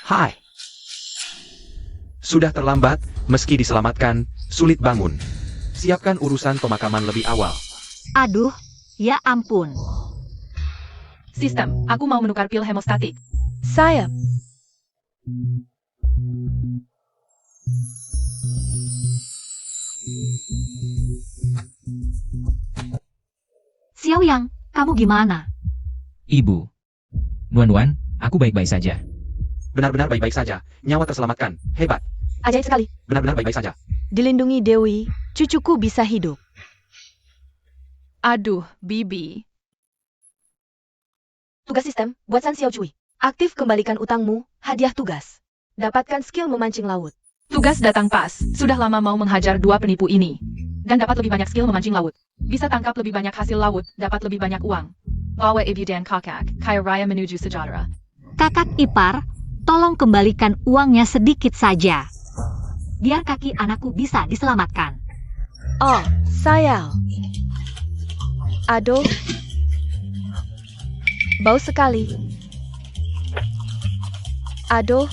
Hai. Sudah terlambat, meski diselamatkan, sulit bangun. Siapkan urusan pemakaman lebih awal. Aduh, ya ampun. Sistem, aku mau menukar pil hemostatik. Sayap. Xiaoyang, kamu gimana? Ibu. Nuan-Nuan, aku baik-baik saja. Benar-benar baik-baik saja. Nyawa terselamatkan. Hebat. Ajaib sekali. Benar-benar baik-baik saja. Dilindungi Dewi, cucuku bisa hidup. Aduh, Bibi. Tugas sistem, buat San Xiao Cui. Aktif kembalikan utangmu, hadiah tugas. Dapatkan skill memancing laut. Tugas datang pas. Sudah lama mau menghajar dua penipu ini. Dan dapat lebih banyak skill memancing laut. Bisa tangkap lebih banyak hasil laut, dapat lebih banyak uang. Bawa ibu dan kakak, kaya raya menuju sejahtera. Kakak ipar, tolong kembalikan uangnya sedikit saja. Biar kaki anakku bisa diselamatkan. Oh, sayang. Aduh. Bau sekali. Aduh.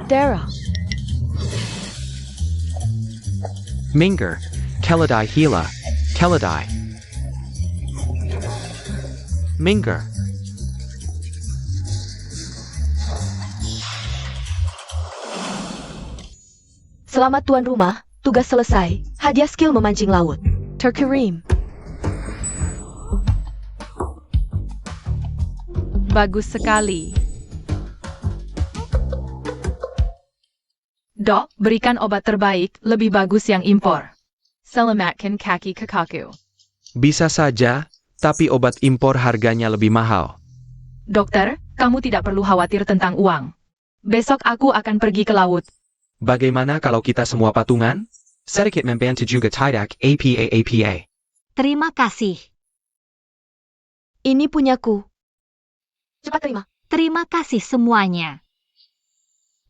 Darah. Minger. Keladai Hila. Keladai. Minger. Selamat tuan rumah, tugas selesai. Hadiah skill memancing laut. Terkirim. Bagus sekali. Dok, berikan obat terbaik, lebih bagus yang impor. Selamatkan kaki kakakku. Bisa saja, tapi obat impor harganya lebih mahal. Dokter, kamu tidak perlu khawatir tentang uang. Besok aku akan pergi ke laut. Bagaimana kalau kita semua patungan? Sedikit membantu juga tidak, APA. Terima kasih. Ini punyaku. Cepat terima. Terima kasih semuanya.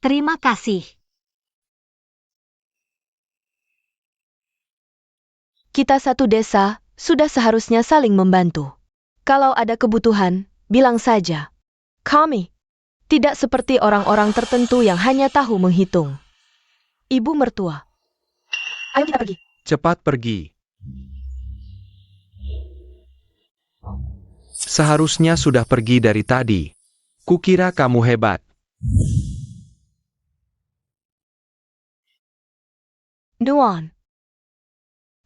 Terima kasih. Kita satu desa, sudah seharusnya saling membantu. Kalau ada kebutuhan, bilang saja. Kami tidak seperti orang-orang tertentu yang hanya tahu menghitung. Ibu mertua. Ayo kita pergi. Cepat pergi. Seharusnya sudah pergi dari tadi. Kukira kamu hebat. Nuan.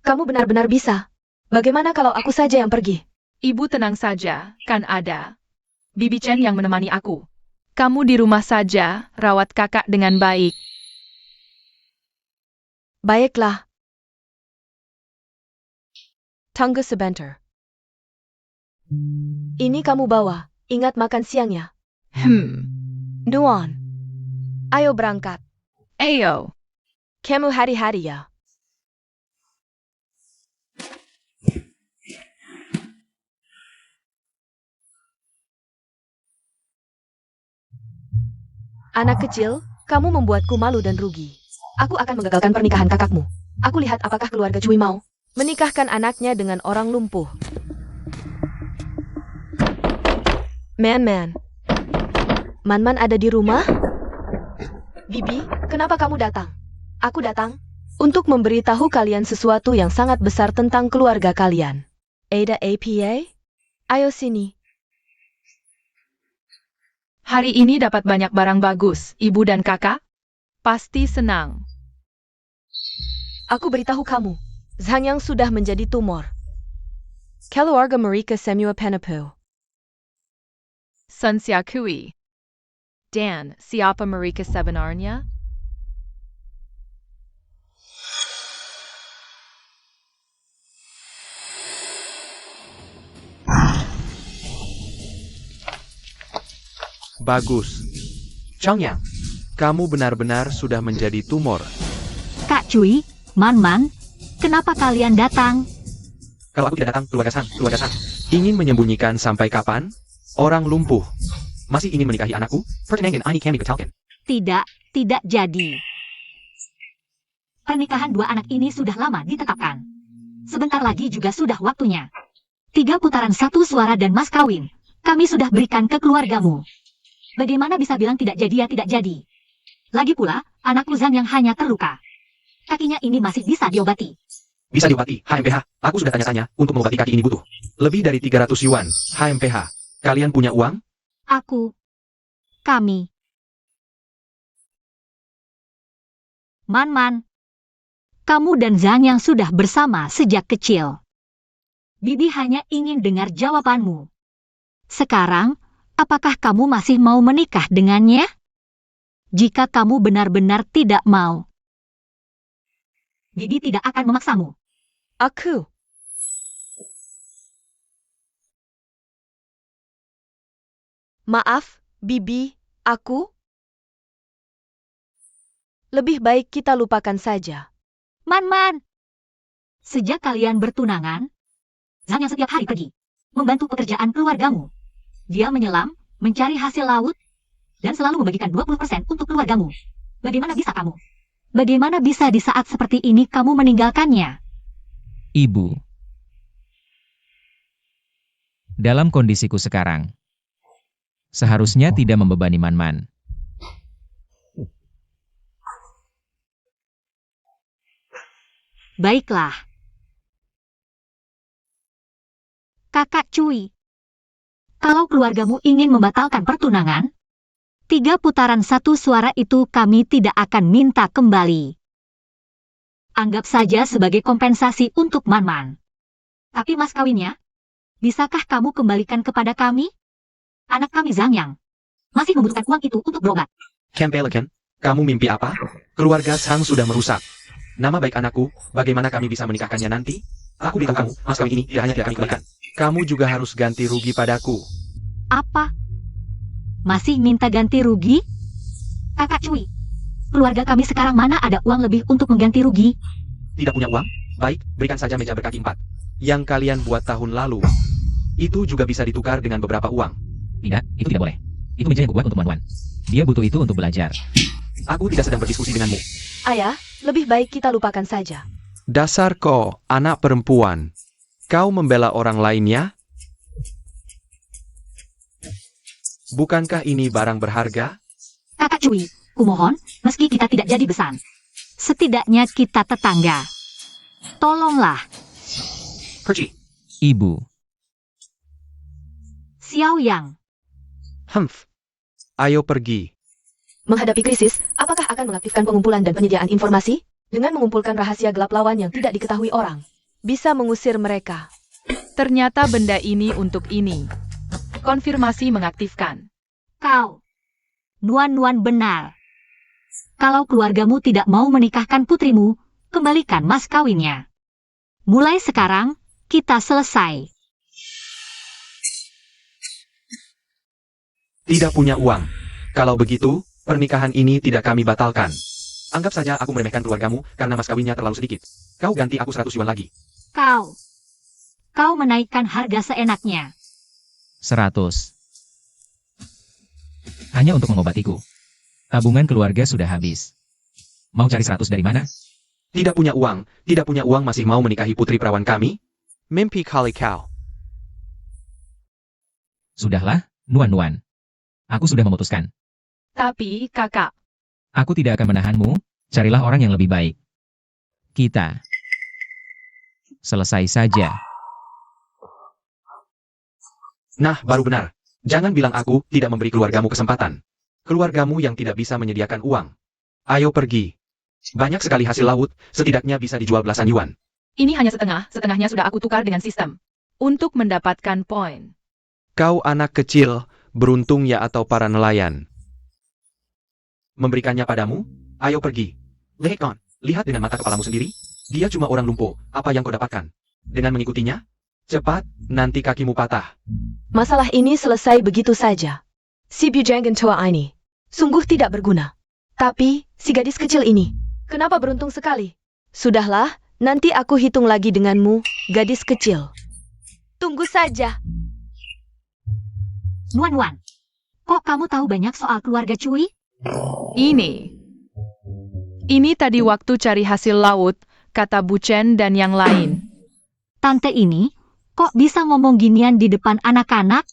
Kamu benar-benar bisa. Bagaimana kalau aku saja yang pergi? Ibu tenang saja, kan ada Bibi Chen yang menemani aku. Kamu di rumah saja, rawat kakak dengan baik. Baiklah. Tunggu sebentar. Ini kamu bawa. Ingat makan siangnya. Nuan. Ayo berangkat. Ayo. Kamu hari-hari ya. Anak kecil, kamu membuatku malu dan rugi. Aku akan menggagalkan pernikahan kakakmu. Aku lihat apakah keluarga Cui mau menikahkan anaknya dengan orang lumpuh. Man. Man ada di rumah? Bibi, kenapa kamu datang? Aku datang untuk memberitahu kalian sesuatu yang sangat besar tentang keluarga kalian. Ada APA? Ayo sini. Hari ini dapat banyak barang bagus, ibu dan kakak. Pasti senang. Aku beritahu kamu, Zhang Yang sudah menjadi tumor. Keluarga mereka semua penipu. Sun Xiaokui. Dan, siapa mereka sebenarnya? Bagus. Changyang, kamu benar-benar sudah menjadi tumor. Kak Cui, Man, kenapa kalian datang? Kalau aku tidak datang, keluarga San. Ingin menyembunyikan sampai kapan? Orang lumpuh. Masih ingin menikahi anakku? Pertanyaan ini kami batalkan. Tidak jadi. Pernikahan dua anak ini sudah lama ditetapkan. Sebentar lagi juga sudah waktunya. 3 putaran 1 suara dan mas kawin. Kami sudah berikan ke keluargamu. Bagaimana bisa bilang tidak jadi ya tidak jadi? Lagi pula, anakku Zhang yang hanya terluka. Kakinya ini masih bisa diobati. Bisa diobati, HMPH. Aku sudah tanya-tanya, untuk mengobati kaki ini butuh lebih dari 300 yuan, HMPH. Kalian punya uang? Kami. Man, kamu dan Zhang yang sudah bersama sejak kecil. Bibi hanya ingin dengar jawabanmu. Sekarang, apakah kamu masih mau menikah dengannya? Jika kamu benar-benar tidak mau, Bibi tidak akan memaksamu. Aku. Maaf, Bibi, aku. Lebih baik kita lupakan saja. Man. Sejak kalian bertunangan, Zhang yang setiap hari pergi, membantu pekerjaan keluargamu. Dia menyelam, mencari hasil laut, dan selalu membagikan 20% untuk keluargamu. Bagaimana bisa kamu? Bagaimana bisa di saat seperti ini kamu meninggalkannya? Ibu. Dalam kondisiku sekarang, seharusnya tidak membebani Man. Baiklah. Kakak Cui, kalau keluargamu ingin membatalkan pertunangan, 3 putaran 1 suara itu kami tidak akan minta kembali. Anggap saja sebagai kompensasi untuk Man. Tapi mas kawinnya, bisakah kamu kembalikan kepada kami? Anak kami Zhang Yang masih membutuhkan uang itu untuk berobat. Camp Pelican, kamu mimpi apa? Keluarga Sang sudah merusak nama baik anakku, bagaimana kami bisa menikahkannya nanti? Aku beritahu kamu, mas kawin ini tidak hanya tidak kami kembalikan. Kamu juga harus ganti rugi padaku. Apa? Masih minta ganti rugi? Kakak Cui, keluarga kami sekarang mana ada uang lebih untuk mengganti rugi? Tidak punya uang? Baik, berikan saja meja berkaki 4. Yang kalian buat tahun lalu. Itu juga bisa ditukar dengan beberapa uang. Tidak, itu tidak boleh. Itu meja yang kubuat untuk Wan. Dia butuh itu untuk belajar. Aku tidak sedang berdiskusi denganmu. Ayah, lebih baik kita lupakan saja. Dasar kau, anak perempuan. Kau membela orang lainnya? Bukankah ini barang berharga? Kakak Cui, kumohon, meski kita tidak jadi besan, setidaknya kita tetangga. Tolonglah, Pergi. Ibu. Xiao Yang. Humph. Ayo pergi. Menghadapi krisis, apakah akan mengaktifkan pengumpulan dan penyediaan informasi? Dengan mengumpulkan rahasia gelap lawan yang tidak diketahui orang, bisa mengusir mereka. Ternyata benda ini untuk ini. Konfirmasi mengaktifkan. Kau, Nuan benar. Kalau keluargamu tidak mau menikahkan putrimu, kembalikan mas kawinnya. Mulai sekarang, kita selesai. Tidak punya uang. Kalau begitu, pernikahan ini tidak kami batalkan. Anggap saja aku meremehkan keluargamu karena mas kawinnya terlalu sedikit. Kau ganti aku 100 yuan lagi. Kau menaikkan harga seenaknya. 100. Hanya untuk mengobatiku. Tabungan keluarga sudah habis. Mau cari 100 dari mana? Tidak punya uang masih mau menikahi putri perawan kami? Mimpi kali kau. Sudahlah, Nuan. Aku sudah memutuskan. Tapi, kakak, Aku tidak akan menahanmu, carilah orang yang lebih baik. Kita selesai saja. Nah, baru benar. Jangan bilang aku tidak memberi keluargamu kesempatan. Keluargamu yang tidak bisa menyediakan uang. Ayo pergi. Banyak sekali hasil laut, setidaknya bisa dijual belasan yuan. ini hanya setengahnya sudah aku tukar dengan sistem. Untuk mendapatkan poin. Kau anak kecil, beruntung ya atau para nelayan. Memberikannya padamu? Ayo pergi. Lehekon, lihat dengan mata kepalamu sendiri. Dia cuma orang lumpuh, apa yang kau dapatkan? Dengan mengikutinya? Cepat, nanti kakimu patah. Masalah ini selesai begitu saja. Si Bujanggan tua ini sungguh tidak berguna. Tapi, si gadis kecil ini, kenapa beruntung sekali? Sudahlah, nanti aku hitung lagi denganmu, gadis kecil. Tunggu saja. Nuan, kok kamu tahu banyak soal keluarga Cui? Ini tadi waktu cari hasil laut, kata Buchen dan yang lain. Tante ini, kok bisa ngomong ginian di depan anak-anak?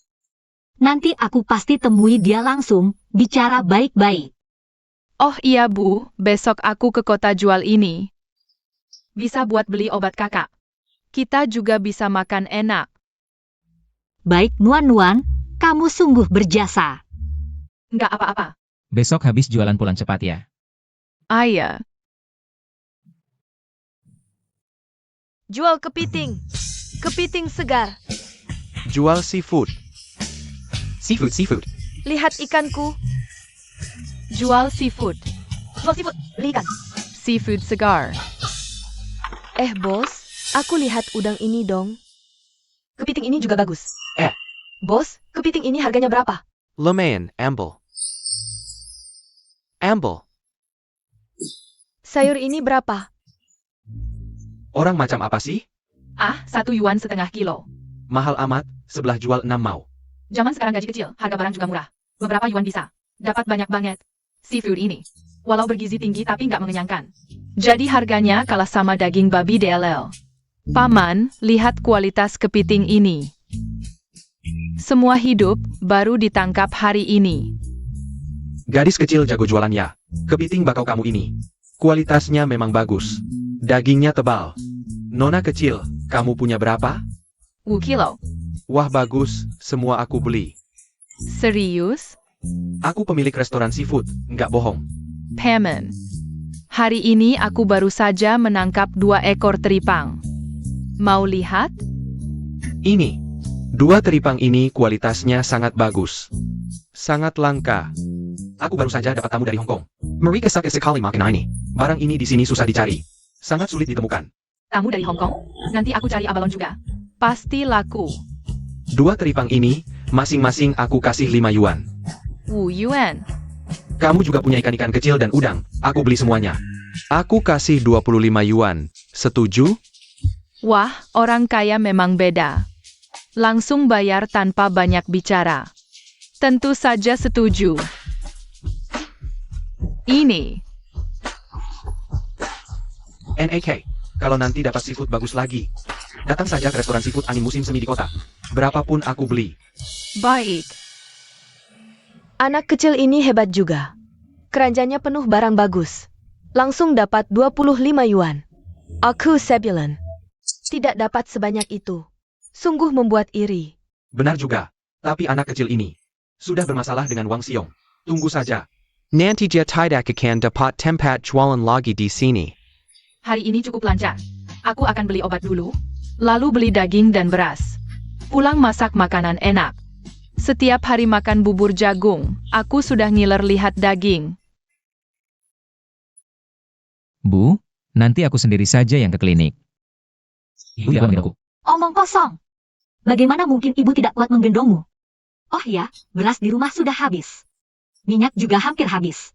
Nanti aku pasti temui dia langsung, bicara baik-baik. Oh iya Bu, besok aku ke kota jual ini. Bisa buat beli obat kakak. Kita juga bisa makan enak. Baik Nuan-Nuan, kamu sungguh berjasa. Nggak apa-apa. Besok habis jualan pulang cepat ya. Iya. Jual kepiting. Kepiting segar. Jual seafood. Seafood. Lihat ikanku. Jual seafood. Jual seafood, beli ikan. Seafood segar. Bos, aku lihat udang ini dong. Kepiting ini juga bagus. Bos, kepiting ini harganya berapa? Lumayan, ambil. Ambil. Sayur ini berapa? Orang macam apa sih? 1 yuan setengah kilo. Mahal amat, sebelah jual 6 mau. Zaman sekarang gaji kecil, harga barang juga murah. Beberapa yuan bisa. Dapat banyak banget. Seafood ini. Walau bergizi tinggi tapi nggak mengenyangkan. Jadi harganya kalah sama daging babi DLL. Paman, lihat kualitas kepiting ini. Semua hidup, baru ditangkap hari ini. Gadis kecil jago jualan ya. Kepiting bakau kamu ini. Kualitasnya memang bagus. Dagingnya tebal. Nona kecil, kamu punya berapa? Kilo. Wah bagus, semua aku beli. Serius? Aku pemilik restoran seafood, nggak bohong. Paman. Hari ini aku baru saja menangkap 2 ekor teripang. Mau lihat? Ini. 2 teripang ini kualitasnya sangat bagus. Sangat langka. Aku baru saja dapat tamu dari Hong Kong. Mereka sakit sekali makan ini. Barang ini di sini susah dicari. Sangat sulit ditemukan. Tamu dari Hong Kong? Nanti aku cari abalon juga. Pasti laku. 2 teripang ini, masing-masing aku kasih 5 yuan. Yuan. Kamu juga punya ikan-ikan kecil dan udang. Aku beli semuanya. Aku kasih 25 yuan. Setuju? Wah, orang kaya memang beda. Langsung bayar tanpa banyak bicara. Tentu saja setuju. Ini. NAK. Kalau nanti dapat seafood bagus lagi, datang saja ke restoran seafood Ani musim semi di kota. Berapapun aku beli. Baik. Anak kecil ini hebat juga. Keranjanya penuh barang bagus. Langsung dapat 25 yuan. Aku sebulan. Tidak dapat sebanyak itu. Sungguh membuat iri. Benar juga. Tapi anak kecil ini sudah bermasalah dengan Wang Xiong. Tunggu saja. Nanti dia tidak akan dapat tempat jualan lagi di sini. Hari ini cukup lancar. Aku akan beli obat dulu, lalu beli daging dan beras. Pulang masak makanan enak. Setiap hari makan bubur jagung, aku sudah ngiler lihat daging. Bu, nanti aku sendiri saja yang ke klinik. Ibu tidak memanggil aku. Omong kosong. Bagaimana mungkin ibu tidak kuat menggendongmu? Oh ya, beras di rumah sudah habis. Minyak juga hampir habis.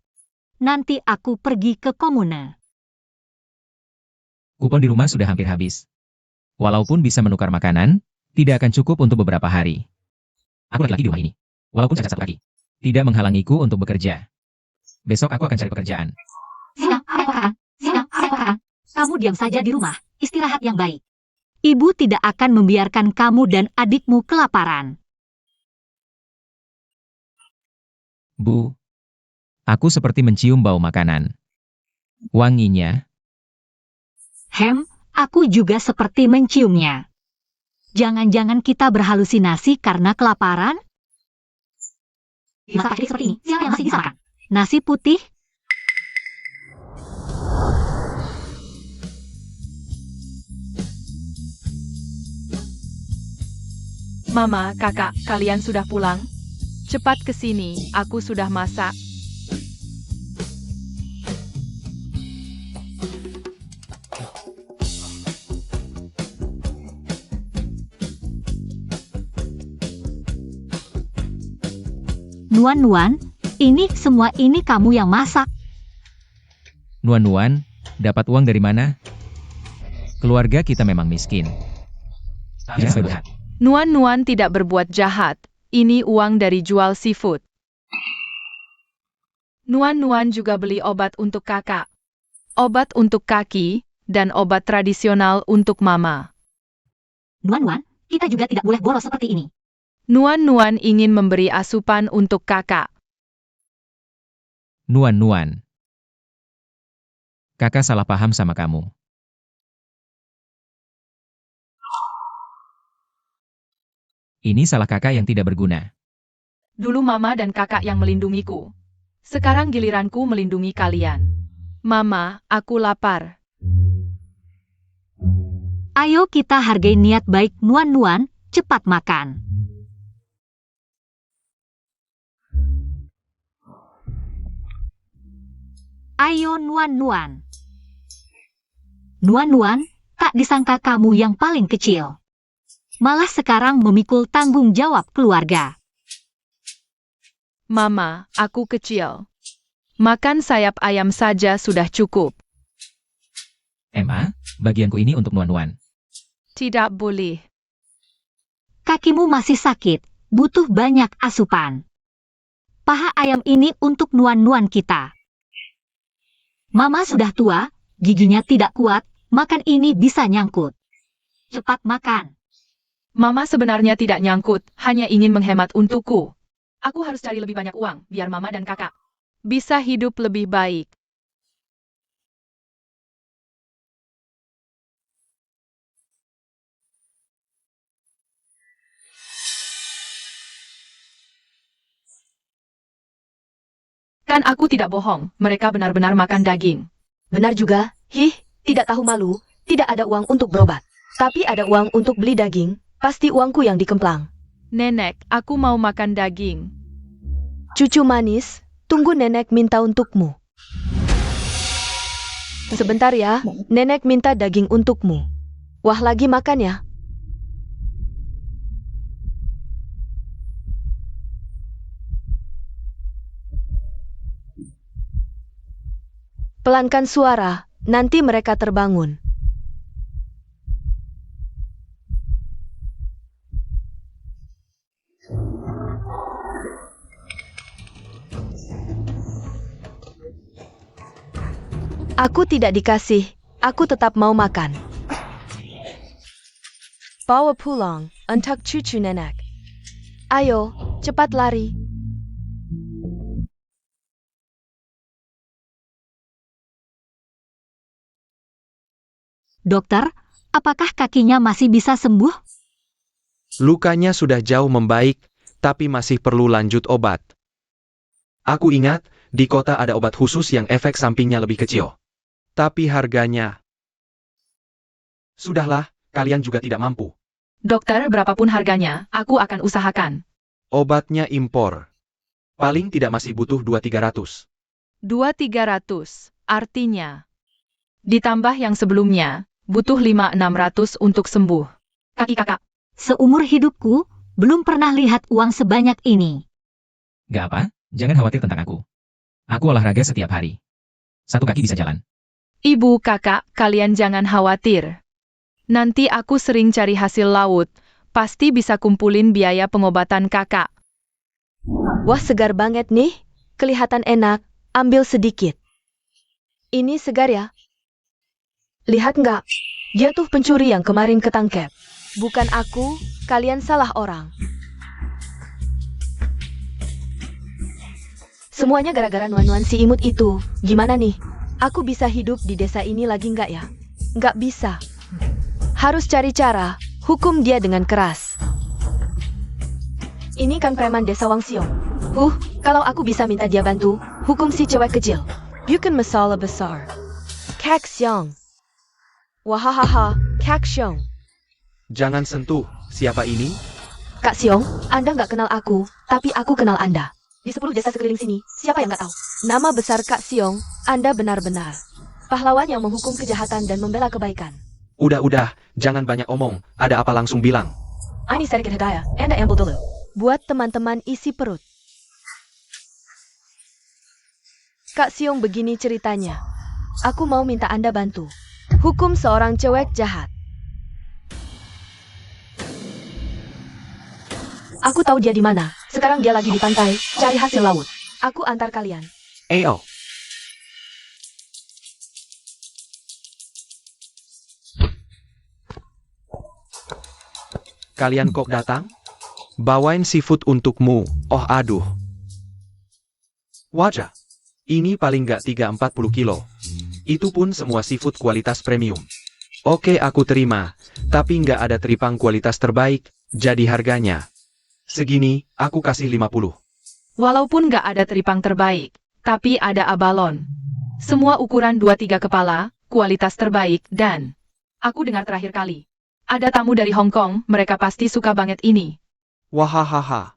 Nanti aku pergi ke komune. Kupon di rumah sudah hampir habis. Walaupun bisa menukar makanan, tidak akan cukup untuk beberapa hari. Aku lagi-lagi di rumah ini. Walaupun cacat 1 kaki. Tidak menghalangiku untuk bekerja. Besok aku akan cari pekerjaan. Siang, kamu diam saja di rumah, istirahat yang baik. Ibu tidak akan membiarkan kamu dan adikmu kelaparan. Bu, aku seperti mencium bau makanan. Wanginya, Aku juga seperti menciumnya. Jangan-jangan kita berhalusinasi karena kelaparan? Masak seperti ini, siapa yang masih bisa makan? Nasi putih? Mama, kakak, kalian sudah pulang? Cepat ke sini, aku sudah masak. Nuan-Nuan, ini semua ini kamu yang masak. Nuan-Nuan, dapat uang dari mana? Keluarga kita memang miskin. Jangan sampai berhak. Nuan-Nuan tidak berbuat jahat. Ini uang dari jual seafood. Nuan-Nuan juga beli obat untuk kakak. Obat untuk kaki, dan obat tradisional untuk mama. Nuan-Nuan, kita juga tidak boleh boros seperti ini. Nuan-Nuan ingin memberi asupan untuk kakak. Nuan-Nuan. Kakak salah paham sama kamu. Ini salah kakak yang tidak berguna. Dulu mama dan kakak yang melindungiku. Sekarang giliranku melindungi kalian. Mama, aku lapar. Ayo kita hargai niat baik Nuan-Nuan, cepat makan. Ayo Nuan-Nuan. Nuan-Nuan, tak disangka kamu yang paling kecil. Malah sekarang memikul tanggung jawab keluarga. Mama, aku kecil. Makan sayap ayam saja sudah cukup. Emma, bagianku ini untuk Nuan-Nuan. Tidak boleh. Kakimu masih sakit, butuh banyak asupan. Paha ayam ini untuk Nuan-Nuan kita. Mama sudah tua, giginya tidak kuat, makan ini bisa nyangkut. Cepat makan. Mama sebenarnya tidak nyangkut, hanya ingin menghemat untukku. Aku harus cari lebih banyak uang, biar mama dan kakak bisa hidup lebih baik. Kan aku tidak bohong, mereka benar-benar makan daging. Benar juga. Tidak tahu malu. Tidak ada uang untuk berobat. Tapi ada uang untuk beli daging. Pasti uangku yang dikemplang. Nenek, aku mau makan daging. Cucu manis, tunggu nenek minta untukmu. Sebentar ya, nenek minta daging untukmu. Wah, lagi makan ya. Pelankan suara, nanti mereka terbangun. Aku tidak dikasih, aku tetap mau makan. Bawa pulang, untuk cucu nenek. Ayo, cepat lari. Dokter, apakah kakinya masih bisa sembuh? Lukanya sudah jauh membaik, tapi masih perlu lanjut obat. Aku ingat, di kota ada obat khusus yang efek sampingnya lebih kecil. Tapi harganya... Sudahlah, kalian juga tidak mampu. Dokter, berapapun harganya, aku akan usahakan. Obatnya impor. Paling tidak masih butuh 2-300. 2-300, artinya. Ditambah yang sebelumnya, butuh 5-600 untuk sembuh. Kaki kakak. Seumur hidupku, belum pernah lihat uang sebanyak ini. Gak apa, jangan khawatir tentang aku. Aku olahraga setiap hari. Satu kaki bisa jalan. Ibu, kakak, kalian jangan khawatir. Nanti aku sering cari hasil laut, pasti bisa kumpulin biaya pengobatan kakak. Wah, segar banget nih. Kelihatan enak, ambil sedikit. Ini segar ya? Lihat nggak? Dia tuh pencuri yang kemarin ketangkep. Bukan aku, kalian salah orang. Semuanya gara-gara Nuan-Nuan si imut itu. Gimana nih? Aku bisa hidup di desa ini lagi nggak ya? Nggak bisa. Harus cari cara, hukum dia dengan keras. Ini kan preman desa Wang Xiong. Kalau aku bisa minta dia bantu, hukum si cewek kecil. Bukan masalah besar. Kak Xiong. Wahahaha, Kak Xiong. Jangan sentuh, siapa ini? Kak Xiong, Anda nggak kenal aku, tapi aku kenal Anda. Di 10 desa sekeliling sini, siapa yang nggak tahu? Nama besar Kak Xiong, Anda benar-benar pahlawan yang menghukum kejahatan dan membela kebaikan. Udah, jangan banyak omong, ada apa langsung bilang. Ini sedikit hadiah, Anda ambil dulu. Buat teman-teman isi perut. Kak Xiong, begini ceritanya. Aku mau minta Anda bantu. Hukum seorang cewek jahat. Aku tahu dia di mana. Sekarang dia lagi di pantai, cari hasil laut. Aku antar kalian. Ayo. Kalian kok datang? Bawain seafood untukmu. Oh aduh. Wajah. Ini paling nggak 340 kilo. Itu pun semua seafood kualitas premium. Oke aku terima. Tapi nggak ada teripang kualitas terbaik. Jadi harganya segini, aku kasih 50. Walaupun nggak ada teripang terbaik, tapi ada abalon. Semua ukuran 2-3 kepala, kualitas terbaik, dan aku dengar terakhir kali. Ada tamu dari Hong Kong, mereka pasti suka banget ini. Wahahaha.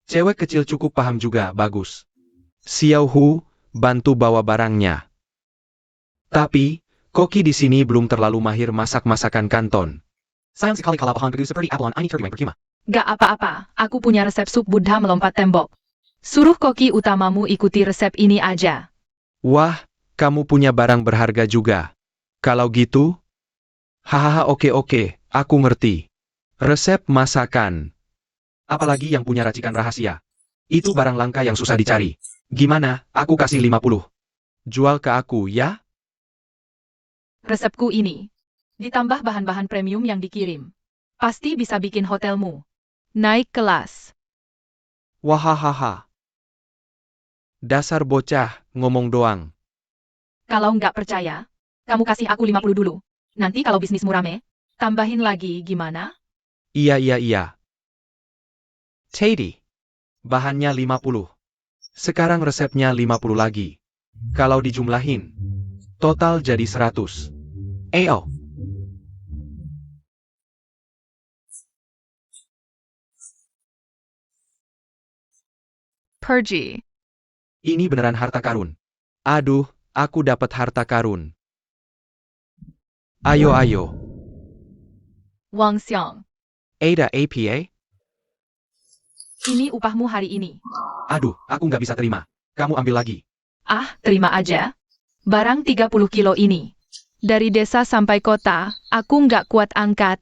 Cewek kecil cukup paham juga, bagus. Xiao Hu, bantu bawa barangnya. Tapi, Koki di sini belum terlalu mahir masak-masakan Kanton. Sayang sekali kalau bahan begitu seperti abalon ini terima percuma. Gak apa-apa, aku punya resep sup Buddha melompat tembok. Suruh koki utamamu ikuti resep ini aja. Wah, kamu punya barang berharga juga. Kalau gitu? Hahaha oke, aku ngerti. Resep masakan. Apalagi yang punya racikan rahasia. Itu barang langka yang susah dicari. Gimana, aku kasih 50. Jual ke aku, ya? Resepku ini. Ditambah bahan-bahan premium yang dikirim. Pasti bisa bikin hotelmu naik kelas. Wahahaha. Dasar bocah, ngomong doang. Kalau nggak percaya, kamu kasih aku 50 dulu. Nanti kalau bisnismu rame, tambahin lagi gimana? Iya. Teddy. Bahannya 50. Sekarang resepnya 50 lagi. Kalau dijumlahin, total jadi 100. Ayo. Pergi. Ini beneran harta karun. Aduh, aku dapat harta karun. Ayo. Wang Xiang. Ada APA? Ini upahmu hari ini. Aduh, aku nggak bisa terima. Kamu ambil lagi. Ah, terima aja. Barang 30 kilo ini. Dari desa sampai kota, aku nggak kuat angkat.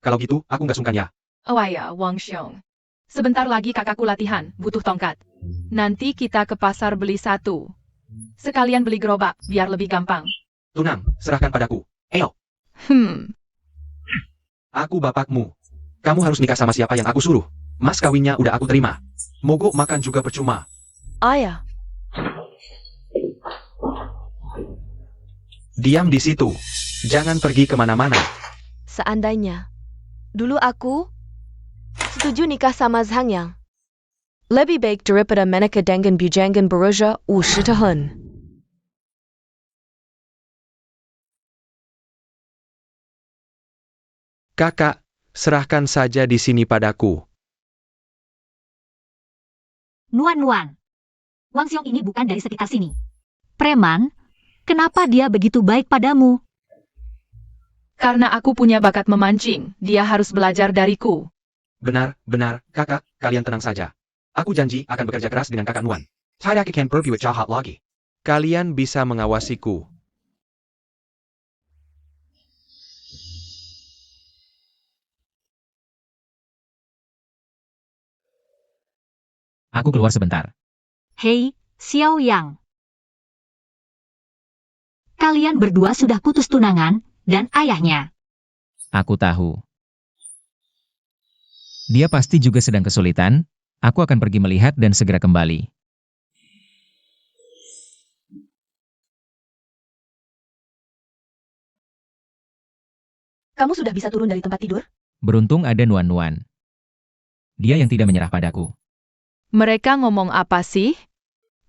Kalau gitu, aku nggak sungkan ya. Oh ya, Wang Xiang. Sebentar lagi kakakku latihan, butuh tongkat. Nanti kita ke pasar beli satu. Sekalian beli gerobak, biar lebih gampang. Tunang, serahkan padaku. Ayo, aku bapakmu. Kamu harus nikah sama siapa yang aku suruh. Mas kawinnya udah aku terima. Mogok makan juga percuma. Ayah, Diam di situ. Jangan pergi kemana-mana. seandainya dulu aku setuju nikah sama Zhang Yang. Lebih baik daripada menikah dengan bujangan berusia 50 tahun. Kakak, serahkan saja di sini padaku. Nuan. Wang Xiong ini bukan dari sekitar sini. Preman, kenapa dia begitu baik padamu? Karena aku punya bakat memancing, dia harus belajar dariku. Benar, kakak, kalian tenang saja. Aku janji akan bekerja keras dengan kakak Nuan. Saya akan berbuat jahat lagi. Kalian bisa mengawasiku. Aku keluar sebentar. Hei, Xiao Yang. Kalian berdua sudah putus tunangan, dan ayahnya. Aku tahu. Dia pasti juga sedang kesulitan. Aku akan pergi melihat dan segera kembali. Kamu sudah bisa turun dari tempat tidur? Beruntung ada Nuan-Nuan. Dia yang tidak menyerah padaku. Mereka ngomong apa sih?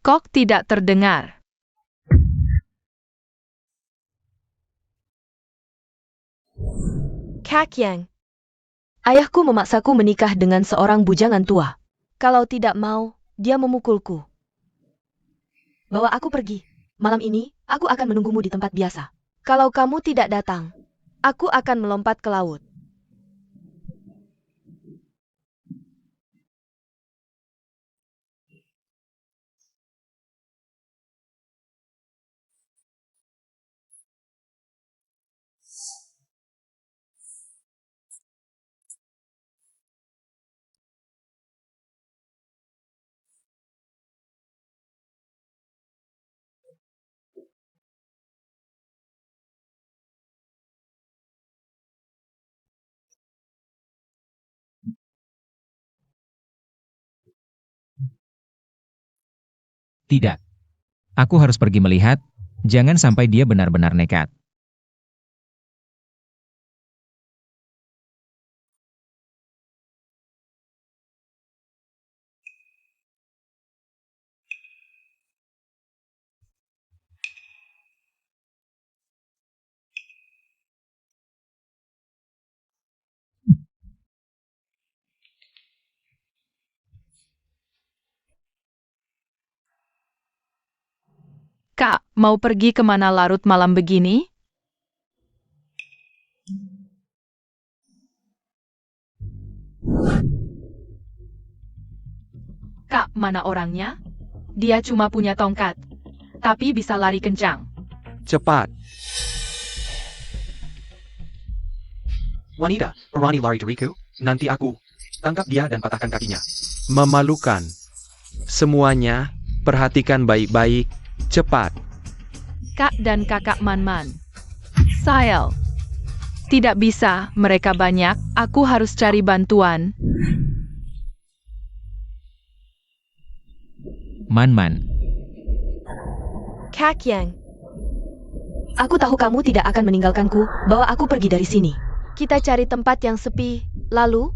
Kok tidak terdengar? Kak Yang. Ayahku memaksaku menikah dengan seorang bujangan tua. Kalau tidak mau, dia memukulku. Bawa aku pergi. Malam ini, aku akan menunggumu di tempat biasa. Kalau kamu tidak datang, aku akan melompat ke laut. Tidak. Aku harus pergi melihat, jangan sampai dia benar-benar nekat. Kak, mau pergi kemana larut malam begini? Kak, mana orangnya? Dia cuma punya tongkat, tapi bisa lari kencang. Cepat. Wanita, berani lari dariku, nanti aku tangkap dia dan patahkan kakinya. Memalukan. Semuanya, perhatikan baik-baik, cepat. Kak dan kakak Man-Man. Sael. Tidak bisa, mereka banyak, aku harus cari bantuan. Man-Man. Kak Yang. Aku tahu kamu tidak akan meninggalkanku, bawa aku pergi dari sini. Kita cari tempat yang sepi, lalu?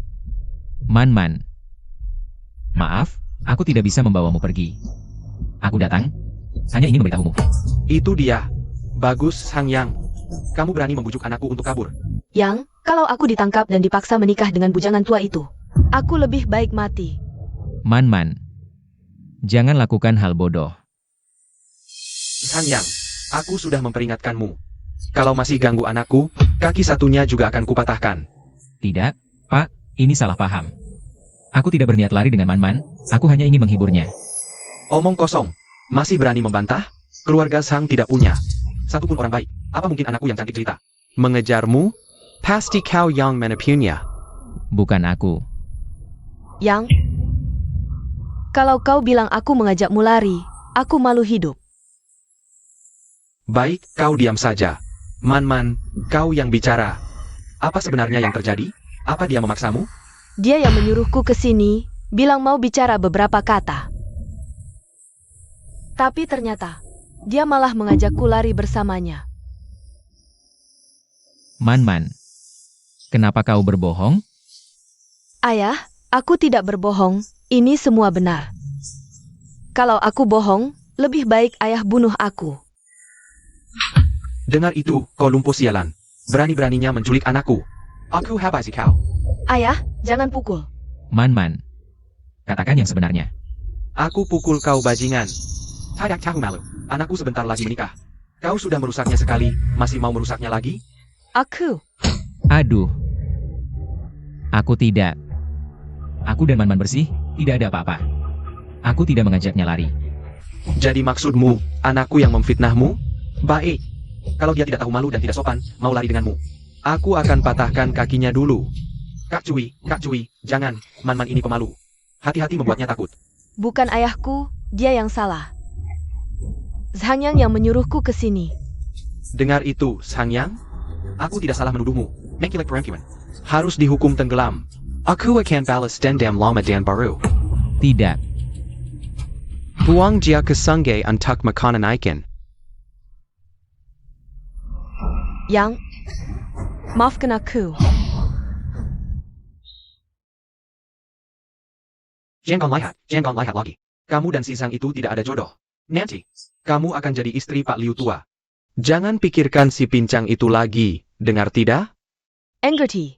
Man-Man. Maaf, aku tidak bisa membawamu pergi. Aku datang, hanya ingin memberitahumu. Itu dia. Bagus, Sang Yang. Kamu berani membujuk anakku untuk kabur. Yang, kalau aku ditangkap dan dipaksa menikah dengan bujangan tua itu, aku lebih baik mati. Man-Man. Jangan lakukan hal bodoh. Sang Yang, aku sudah memperingatkanmu. Kalau masih ganggu anakku, kaki satunya juga akan kupatahkan. Tidak, Pak, ini salah paham. Aku tidak berniat lari dengan Man-Man, aku hanya ingin menghiburnya. Omong kosong. Masih berani membantah? Keluarga Sang tidak punya satupun orang baik. Apa mungkin anakku yang cantik cerita? Mengejarmu? Pasti kau yang menipunya. Bukan aku. Yang, kalau kau bilang aku mengajakmu lari, aku malu hidup. Baik, kau diam saja. Man-Man, kau yang bicara. Apa sebenarnya yang terjadi? Apa dia memaksamu? Dia yang menyuruhku ke sini, bilang mau bicara beberapa kata. Tapi ternyata, dia malah mengajakku lari bersamanya. Man-Man. Kenapa kau berbohong? Ayah, aku tidak berbohong, ini semua benar. Kalau aku bohong, lebih baik ayah bunuh aku. Dengar itu, kau lumpuh sialan. Berani-beraninya menculik anakku. Aku habisi kau. Ayah, jangan pukul. Man-Man. Katakan yang sebenarnya. Aku pukul kau bajingan. Tidak tahu malu. Anakku sebentar lagi menikah. Kau sudah merusaknya sekali, masih mau merusaknya lagi? Aku. Aduh. Aku tidak. Aku dan Man-Man bersih, tidak ada apa-apa. Aku tidak mengajaknya lari. Jadi maksudmu, anakku yang memfitnahmu? Baik. Kalau dia tidak tahu malu dan tidak sopan, mau lari denganmu. Aku akan patahkan kakinya dulu. Kak Cui, jangan. Man-Man ini pemalu. Hati-hati membuatnya takut. Bukan ayahku, dia yang salah. Zhang Yang yang menyuruhku ke sini. Dengar itu, Sang Yang. Aku tidak salah menuduhmu. Mengkilek perempuan. Harus dihukum tenggelam. Aku akan balas dendam lama dan baru. Tidak. Buang dia ke sungai untuk makanan ikan. Yang, maafkan aku. Jangan lihat lagi. Kamu dan si Sang itu tidak ada jodoh. Nanti, kamu akan jadi istri Pak Liu tua. Jangan pikirkan si pincang itu lagi, dengar tidak? Engerti.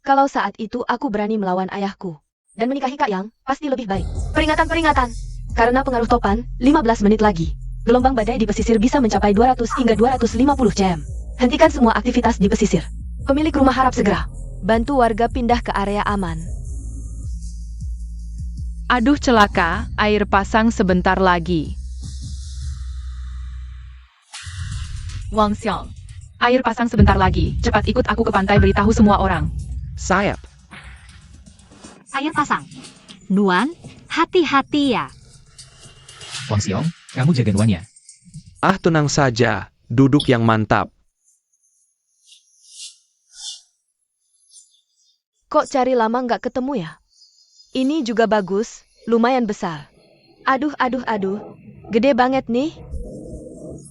Kalau saat itu aku berani melawan ayahku dan menikahi Kak Yang, pasti lebih baik. Peringatan. Karena pengaruh topan, 15 menit lagi. Gelombang badai di pesisir bisa mencapai 200 hingga 250 jam. Hentikan semua aktivitas di pesisir. Pemilik rumah harap segera bantu warga pindah ke area aman. Aduh celaka, air pasang sebentar lagi. Wang Xiong. Air pasang sebentar lagi, cepat ikut aku ke pantai beritahu semua orang. Sayap. Air pasang. Nuan, hati-hati ya. Wang Xiong, kamu jaga nuannya. Ah, tenang saja, duduk yang mantap. Kok cari lama nggak ketemu ya? Ini juga bagus, lumayan besar. Aduh, aduh, aduh. Gede banget nih.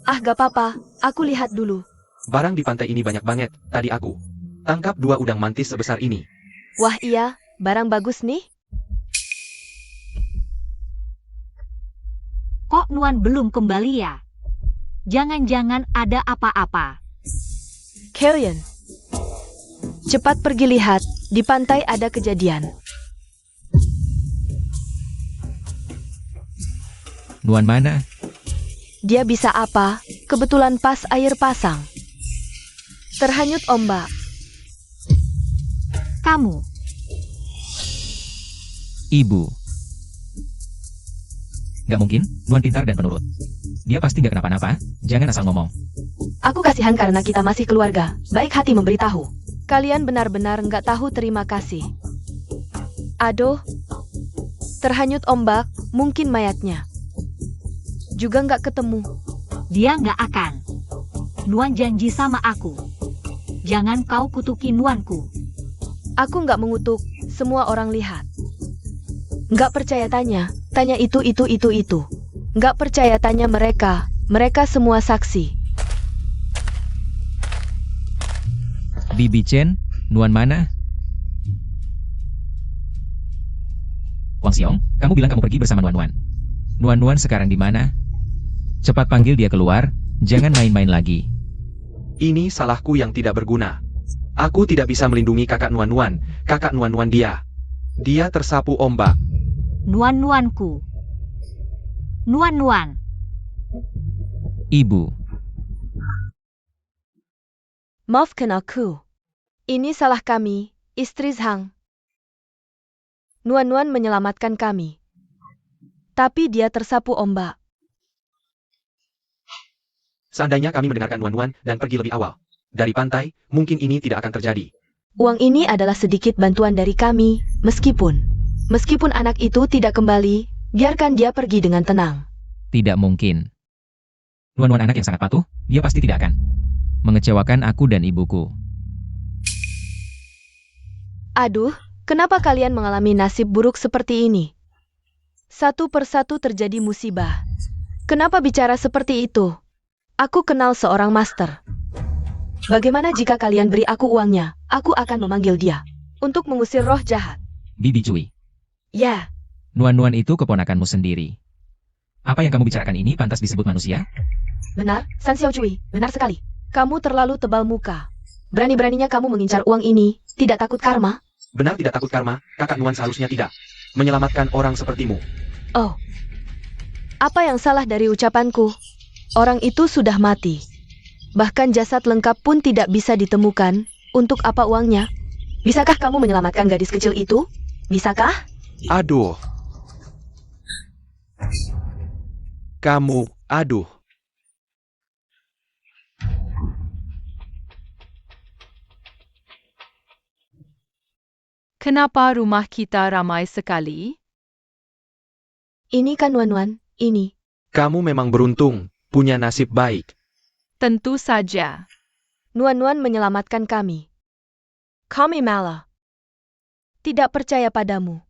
Ah, gak apa-apa. Aku lihat dulu. Barang di pantai ini banyak banget, tadi aku tangkap 2 udang mantis sebesar ini. Wah iya, barang bagus nih. Kok Nuan belum kembali ya? Jangan-jangan ada apa-apa. Carrion. Cepat pergi lihat, di pantai ada kejadian. Nuan mana? Dia bisa apa? Kebetulan pas air pasang. Terhanyut ombak. Kamu, Ibu. Gak mungkin, Nuan pintar dan penurut. Dia pasti gak kenapa-napa, jangan asal ngomong. Aku kasihan karena kita masih keluarga. Baik hati memberitahu. Kalian benar-benar nggak tahu terima kasih. Aduh. Terhanyut ombak, mungkin mayatnya. Juga nggak ketemu. dia nggak akan. Nuan janji sama aku. Jangan kau kutuki Nuanku. Aku nggak mengutuk, semua orang lihat. Nggak percaya tanya itu. Nggak percaya tanya mereka semua saksi. Bibi Chen, Nuan mana? Wang Xiong, kamu bilang kamu pergi bersama Nuan. Nuan sekarang di mana? Cepat panggil dia keluar, jangan main-main lagi. Ini salahku yang tidak berguna. Aku tidak bisa melindungi kakak Nuan, kakak Nuan dia. Dia tersapu ombak. Nuanku. Nuan. Ibu, Maafkan aku. Ini salah kami, istri Zhang. Nuan menyelamatkan kami. Tapi dia tersapu ombak. Seandainya kami mendengarkan Nuan dan pergi lebih awal dari pantai, mungkin ini tidak akan terjadi. Uang ini adalah sedikit bantuan dari kami, meskipun anak itu tidak kembali, biarkan dia pergi dengan tenang. tidak mungkin. Nuan anak yang sangat patuh, dia pasti tidak akan mengecewakan aku dan ibuku. Aduh, kenapa kalian mengalami nasib buruk seperti ini? Satu persatu terjadi musibah. Kenapa bicara seperti itu? Aku kenal seorang master. Bagaimana jika kalian beri aku uangnya? Aku akan memanggil dia untuk mengusir roh jahat. Bibi Cui, Ya, Nuan itu keponakanmu sendiri. Apa yang kamu bicarakan ini pantas disebut manusia? benar, San Xiao Cui, benar sekali. Kamu terlalu tebal muka. Berani-beraninya kamu mengincar uang ini, tidak takut karma? Benar tidak takut karma, kakak Nuan seharusnya tidak menyelamatkan orang sepertimu. Oh, apa yang salah dari ucapanku? Orang itu sudah mati. Bahkan jasad lengkap pun tidak bisa ditemukan. Untuk apa uangnya? Bisakah kamu menyelamatkan gadis kecil itu? Bisakah? Aduh. Kamu, aduh. Kenapa rumah kita ramai sekali? Ini kan Nuan, ini. Kamu memang beruntung, punya nasib baik. Tentu saja. Nuan menyelamatkan kami. Kami malah tidak percaya padamu.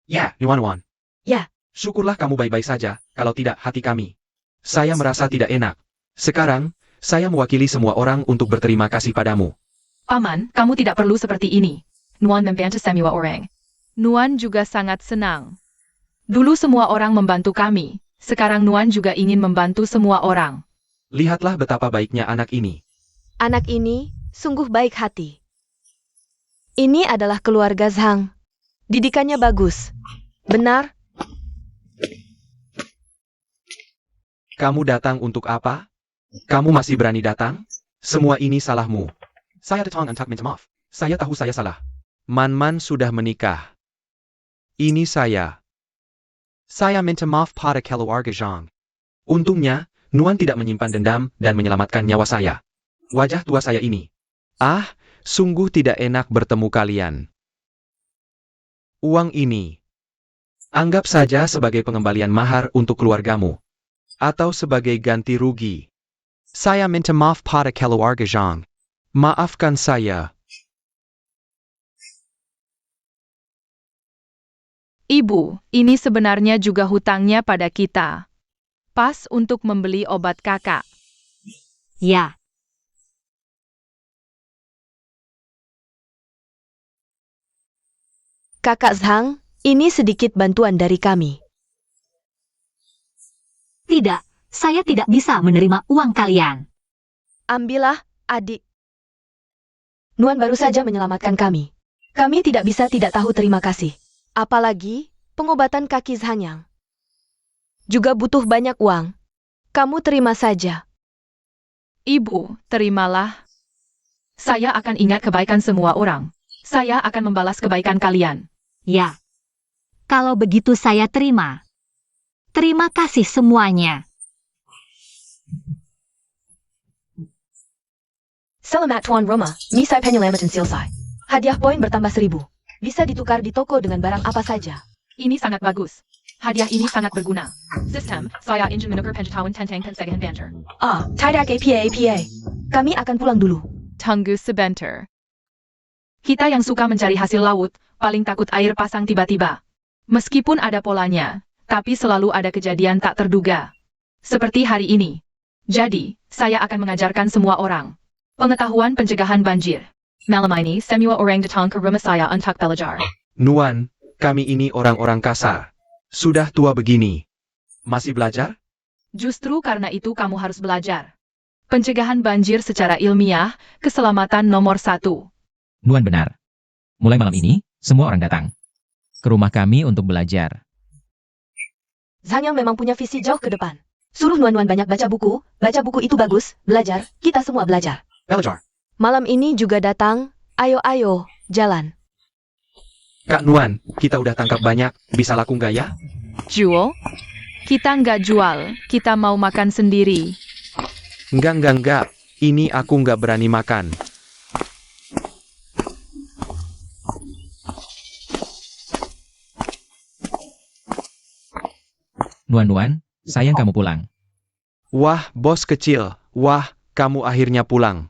Ya, Nuan. Ya. Syukurlah kamu baik-baik saja, kalau tidak hati kami. Saya merasa tidak enak. Sekarang, saya mewakili semua orang untuk berterima kasih padamu. Paman, kamu tidak perlu seperti ini. Nuan membantu semua orang. Nuan juga sangat senang. Dulu semua orang membantu kami. Sekarang Nuan juga ingin membantu semua orang. Lihatlah betapa baiknya anak ini. Anak ini sungguh baik hati. Ini adalah keluarga Zhang. Didikannya bagus. Benar? Kamu datang untuk apa? Kamu masih berani datang? Semua ini salahmu. Saya minta maaf. Saya tahu saya salah. Man sudah menikah. Ini saya. Saya minta maaf pada keluarga Zhang. Untungnya, Nuan tidak menyimpan dendam dan menyelamatkan nyawa saya. Wajah tua saya ini. Ah, sungguh tidak enak bertemu kalian. Uang ini. Anggap saja sebagai pengembalian mahar untuk keluargamu. Atau sebagai ganti rugi. Saya minta maaf pada keluarga Zhang. Maafkan saya. Ibu, ini sebenarnya juga hutangnya pada kita. Pas untuk membeli obat kakak. Ya, Kakak Zhang, ini sedikit bantuan dari kami. tidak, saya tidak bisa menerima uang kalian. Ambillah, adik. Nuan baru saja menyelamatkan kami. Kami tidak bisa tidak tahu terima kasih. Apalagi pengobatan kaki Zhanyang. Juga butuh banyak uang. Kamu terima saja. Ibu, terimalah. Saya akan ingat kebaikan semua orang. Saya akan membalas kebaikan kalian. Ya. Kalau begitu saya terima. Terima kasih semuanya. Selamat Tuan Roma, misai penyelamat silsai. Hadiah poin bertambah 1000. Bisa ditukar di toko dengan barang apa saja. Ini sangat bagus. Hadiah ini sangat berguna. Sistem, saya ingin menukar penjutaan tentang pencegahan banjir. Tidak APA. Kami akan pulang dulu. Tunggu sebentar. Kita yang suka mencari hasil laut, paling takut air pasang tiba-tiba. Meskipun ada polanya, tapi selalu ada kejadian tak terduga. Seperti hari ini. Jadi, saya akan mengajarkan semua orang. Pengetahuan pencegahan banjir. Malam ini, semua orang datang ke rumah saya untuk belajar. Nuan, kami ini orang-orang kasar. Sudah tua begini. Masih belajar? Justru karena itu kamu harus belajar. Pencegahan banjir secara ilmiah, keselamatan nomor 1. Nuan benar. Mulai malam ini, semua orang datang ke rumah kami untuk belajar. Zhanyang memang punya visi jauh ke depan. Suruh Nuan banyak baca buku itu bagus, belajar, kita semua belajar. Belajar. Malam ini juga datang, ayo, jalan. Kak Nuan, kita udah tangkap banyak, bisa laku nggak ya? Jual? Kita nggak jual, kita mau makan sendiri. Enggak. Ini aku nggak berani makan. Nuan, sayang kamu pulang. Wah, bos kecil. Wah, kamu akhirnya pulang.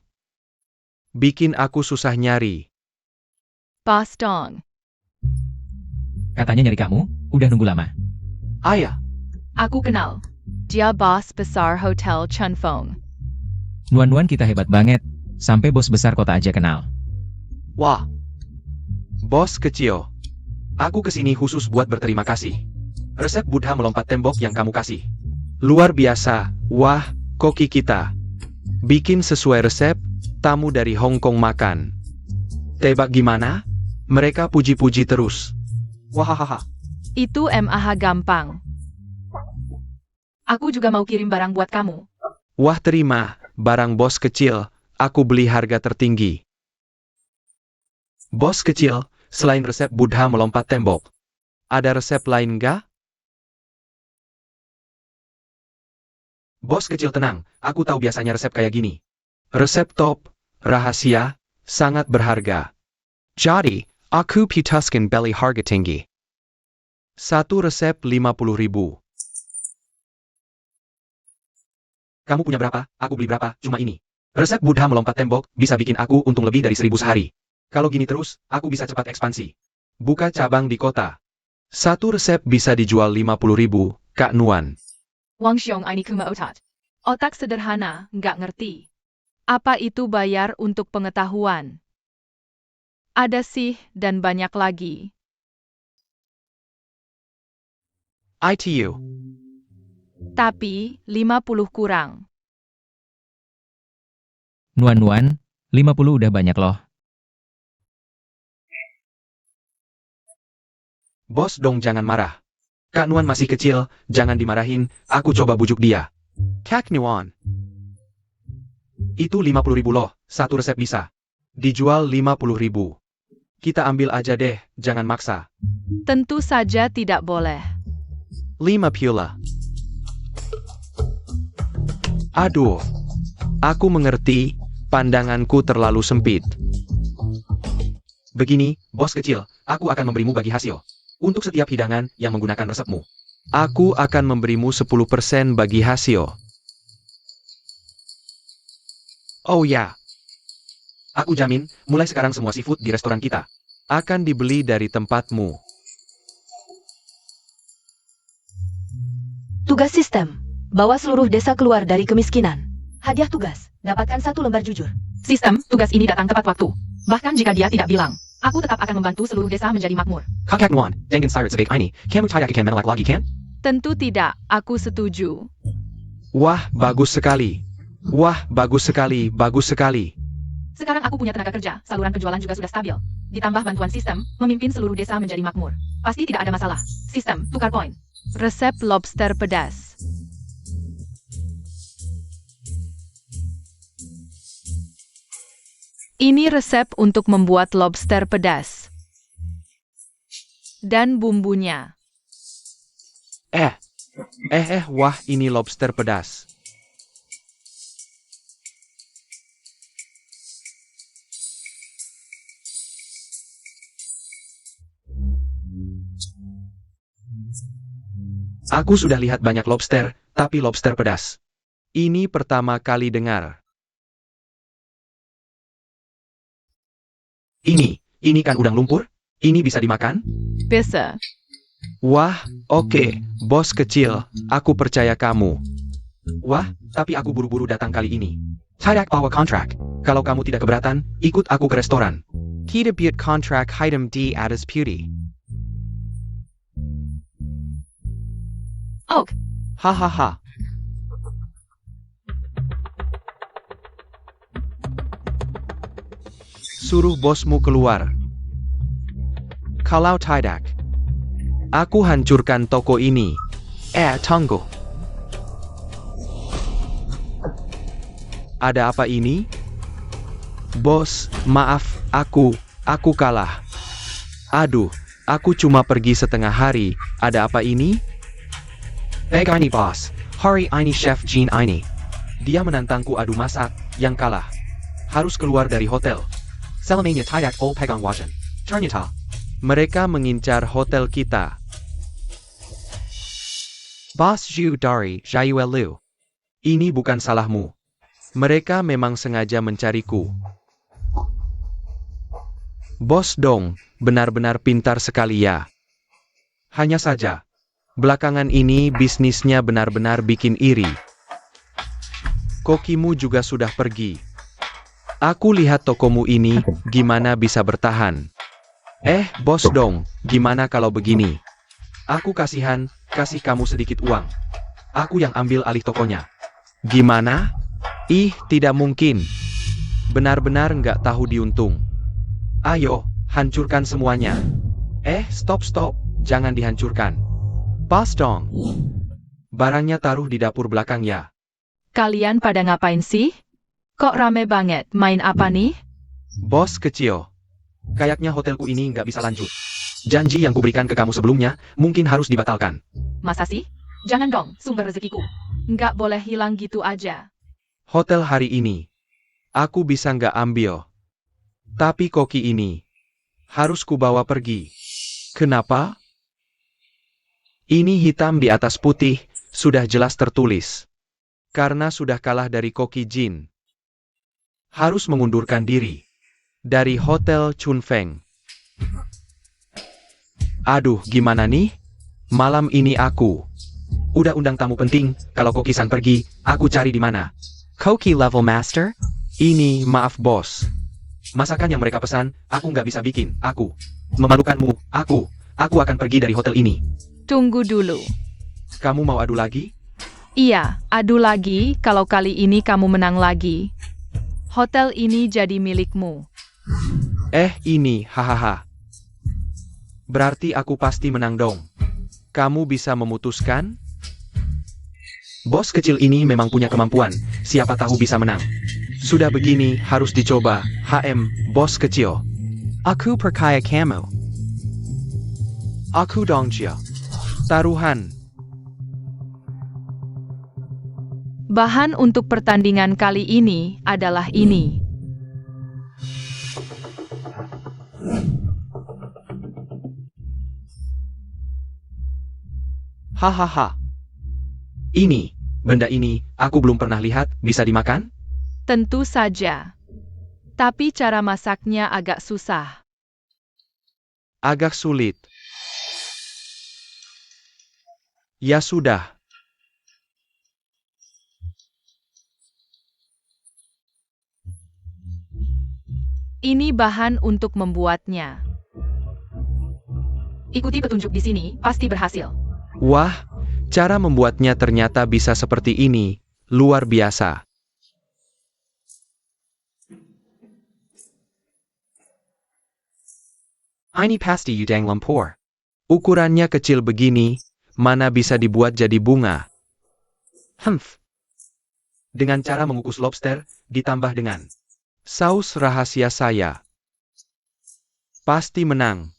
Bikin aku susah nyari. Bos Dong. Katanya nyari kamu, udah nunggu lama. Ayah, Aku kenal. Dia bos besar Hotel Chunfong. Nuan kita hebat banget, sampai bos besar kota aja kenal. wah. Bos kecil. Aku kesini khusus buat berterima kasih. Resep Buddha melompat tembok yang kamu kasih. Luar biasa. Wah, koki kita. Bikin sesuai resep, tamu dari Hong Kong makan. Tebak gimana? Mereka puji-puji terus. Wahahaha. Itu MAH gampang. Aku juga mau kirim barang buat kamu. Wah, terima. Barang bos kecil, aku beli harga tertinggi. Bos kecil, selain resep Buddha melompat tembok, ada resep lain nggak? Bos kecil tenang, aku tahu biasanya resep kayak gini. Resep top, rahasia, sangat berharga. Jadi, aku putuskan beli harga tinggi. Satu resep 50.000. Kamu punya berapa? Aku beli berapa? Cuma ini. Resep Buddha melompat tembok, bisa bikin aku untung lebih dari 1000 sehari. Kalau gini terus, aku bisa cepat ekspansi. Buka cabang di kota. Satu resep bisa dijual 50.000, Kak Nuan. Wang Xiong ini kuma otat. Otak sederhana, nggak ngerti. Apa itu bayar untuk pengetahuan? Ada sih, dan banyak lagi. ITU. Tapi, 50 kurang. Nuan, 50 udah banyak loh. Bos dong jangan marah. Kak Nuan masih kecil, jangan dimarahin, aku coba bujuk dia. Kak Nuan. Itu 50.000 loh, satu resep bisa. Dijual 50.000. Kita ambil aja deh, jangan maksa. Tentu saja tidak boleh. 5 pula. Aduh. Aku mengerti, pandanganku terlalu sempit. Begini, bos kecil, aku akan memberimu bagi hasil. Untuk setiap hidangan yang menggunakan resepmu. Aku akan memberimu 10% bagi hasil. Oh ya. Aku jamin, mulai sekarang semua seafood di restoran kita akan dibeli dari tempatmu. Tugas sistem, bawa seluruh desa keluar dari kemiskinan. Hadiah tugas, dapatkan 1 lembar jujur. Sistem, tugas ini datang tepat waktu. Bahkan jika dia tidak bilang, aku tetap akan membantu seluruh desa menjadi makmur. Kakak Nuan, dengan sirat sebaik ini, kamu tidak akan menolak lagi kan? Tentu tidak, aku setuju. Wah, bagus sekali. Wah, bagus sekali, bagus sekali. Sekarang aku punya tenaga kerja, saluran penjualan juga sudah stabil. Ditambah bantuan sistem, memimpin seluruh desa menjadi makmur. Pasti tidak ada masalah. Sistem, tukar poin. Resep lobster pedas. Ini resep untuk membuat lobster pedas. Dan bumbunya. Wah, ini lobster pedas. Aku sudah lihat banyak lobster, tapi lobster pedas. Ini pertama kali dengar. Ini kan udang lumpur? Ini bisa dimakan? Bisa. Wah, oke, bos kecil, aku percaya kamu. Wah, tapi aku buru-buru datang kali ini. Tidak bawa kontrak. Kalau kamu tidak keberatan, ikut aku ke restoran. Kita buat kontrak hitam di atas putih. Oh, Hahaha. Suruh bosmu keluar. Kalau tidak, aku hancurkan toko ini. Tunggu. Ada apa ini? Bos, maaf, aku kalah. Aduh, aku cuma pergi setengah hari. Ada apa ini? Ini bos, hari ini chef Jean ini. Dia menantangku adu masak, yang kalah harus keluar dari hotel. Selamanya tidak ol pegang wajan. Ternyata mereka mengincar hotel kita. Bos Zhu dari Jayuelu. Ini bukan salahmu. Mereka memang sengaja mencariku. Bos Dong, benar-benar pintar sekali ya. Hanya saja, belakangan ini bisnisnya benar-benar bikin iri. Kokimu juga sudah pergi. Aku lihat tokomu ini, gimana bisa bertahan? Bos Dong, gimana kalau begini? Aku kasih kamu sedikit uang. Aku yang ambil alih tokonya. Gimana? Tidak mungkin. Benar-benar nggak tahu diuntung. Ayo, hancurkan semuanya. Stop, jangan dihancurkan. Bos Dong. Barangnya taruh di dapur belakang ya. kalian pada ngapain sih? Kok rame banget, main apa nih? Bos kecil. Kayaknya hotelku ini nggak bisa lanjut. Janji yang kuberikan ke kamu sebelumnya, mungkin harus dibatalkan. Masa sih? Jangan dong, sumber rezekiku. Nggak boleh hilang gitu aja. Hotel hari ini, aku bisa nggak ambil. Tapi koki ini, harus kubawa pergi. Kenapa? Ini hitam di atas putih, sudah jelas tertulis. Karena sudah kalah dari Koki Jin. Harus mengundurkan diri. Dari Hotel Chunfeng. Aduh, gimana nih? Malam ini aku udah undang tamu penting, kalau Koki-san pergi, aku cari di mana? Koki level master? Ini, maaf bos. Masakan yang mereka pesan, aku nggak bisa bikin. Aku memalukanmu, aku akan pergi dari hotel ini. Tunggu dulu. Kamu mau adu lagi? Iya, adu lagi, kalau kali ini kamu menang lagi. Hotel ini jadi milikmu. Ini, hahaha. Berarti aku pasti menang dong. Kamu bisa memutuskan? Bos kecil ini memang punya kemampuan, siapa tahu bisa menang. Sudah begini, harus dicoba. Bos kecil. Aku percaya kamu. Aku Dongjia. Taruhan. Bahan untuk pertandingan kali ini adalah ini. Hahaha. Ini, benda ini, aku belum pernah lihat, bisa dimakan? Tentu saja. Tapi cara masaknya agak susah. Agak sulit. Ya sudah. Ini bahan untuk membuatnya. Ikuti petunjuk di sini, pasti berhasil. Wah, cara membuatnya ternyata bisa seperti ini. Luar biasa. Ini pasti udang lumpur. Ukurannya kecil begini, mana bisa dibuat jadi bunga? Dengan cara mengukus lobster, ditambah dengan saus rahasia saya. Pasti menang.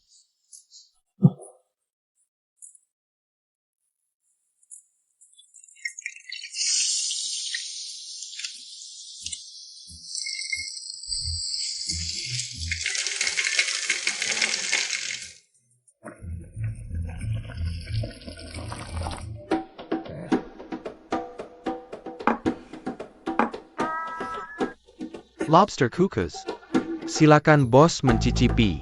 Lobster kukus. Silakan bos mencicipi.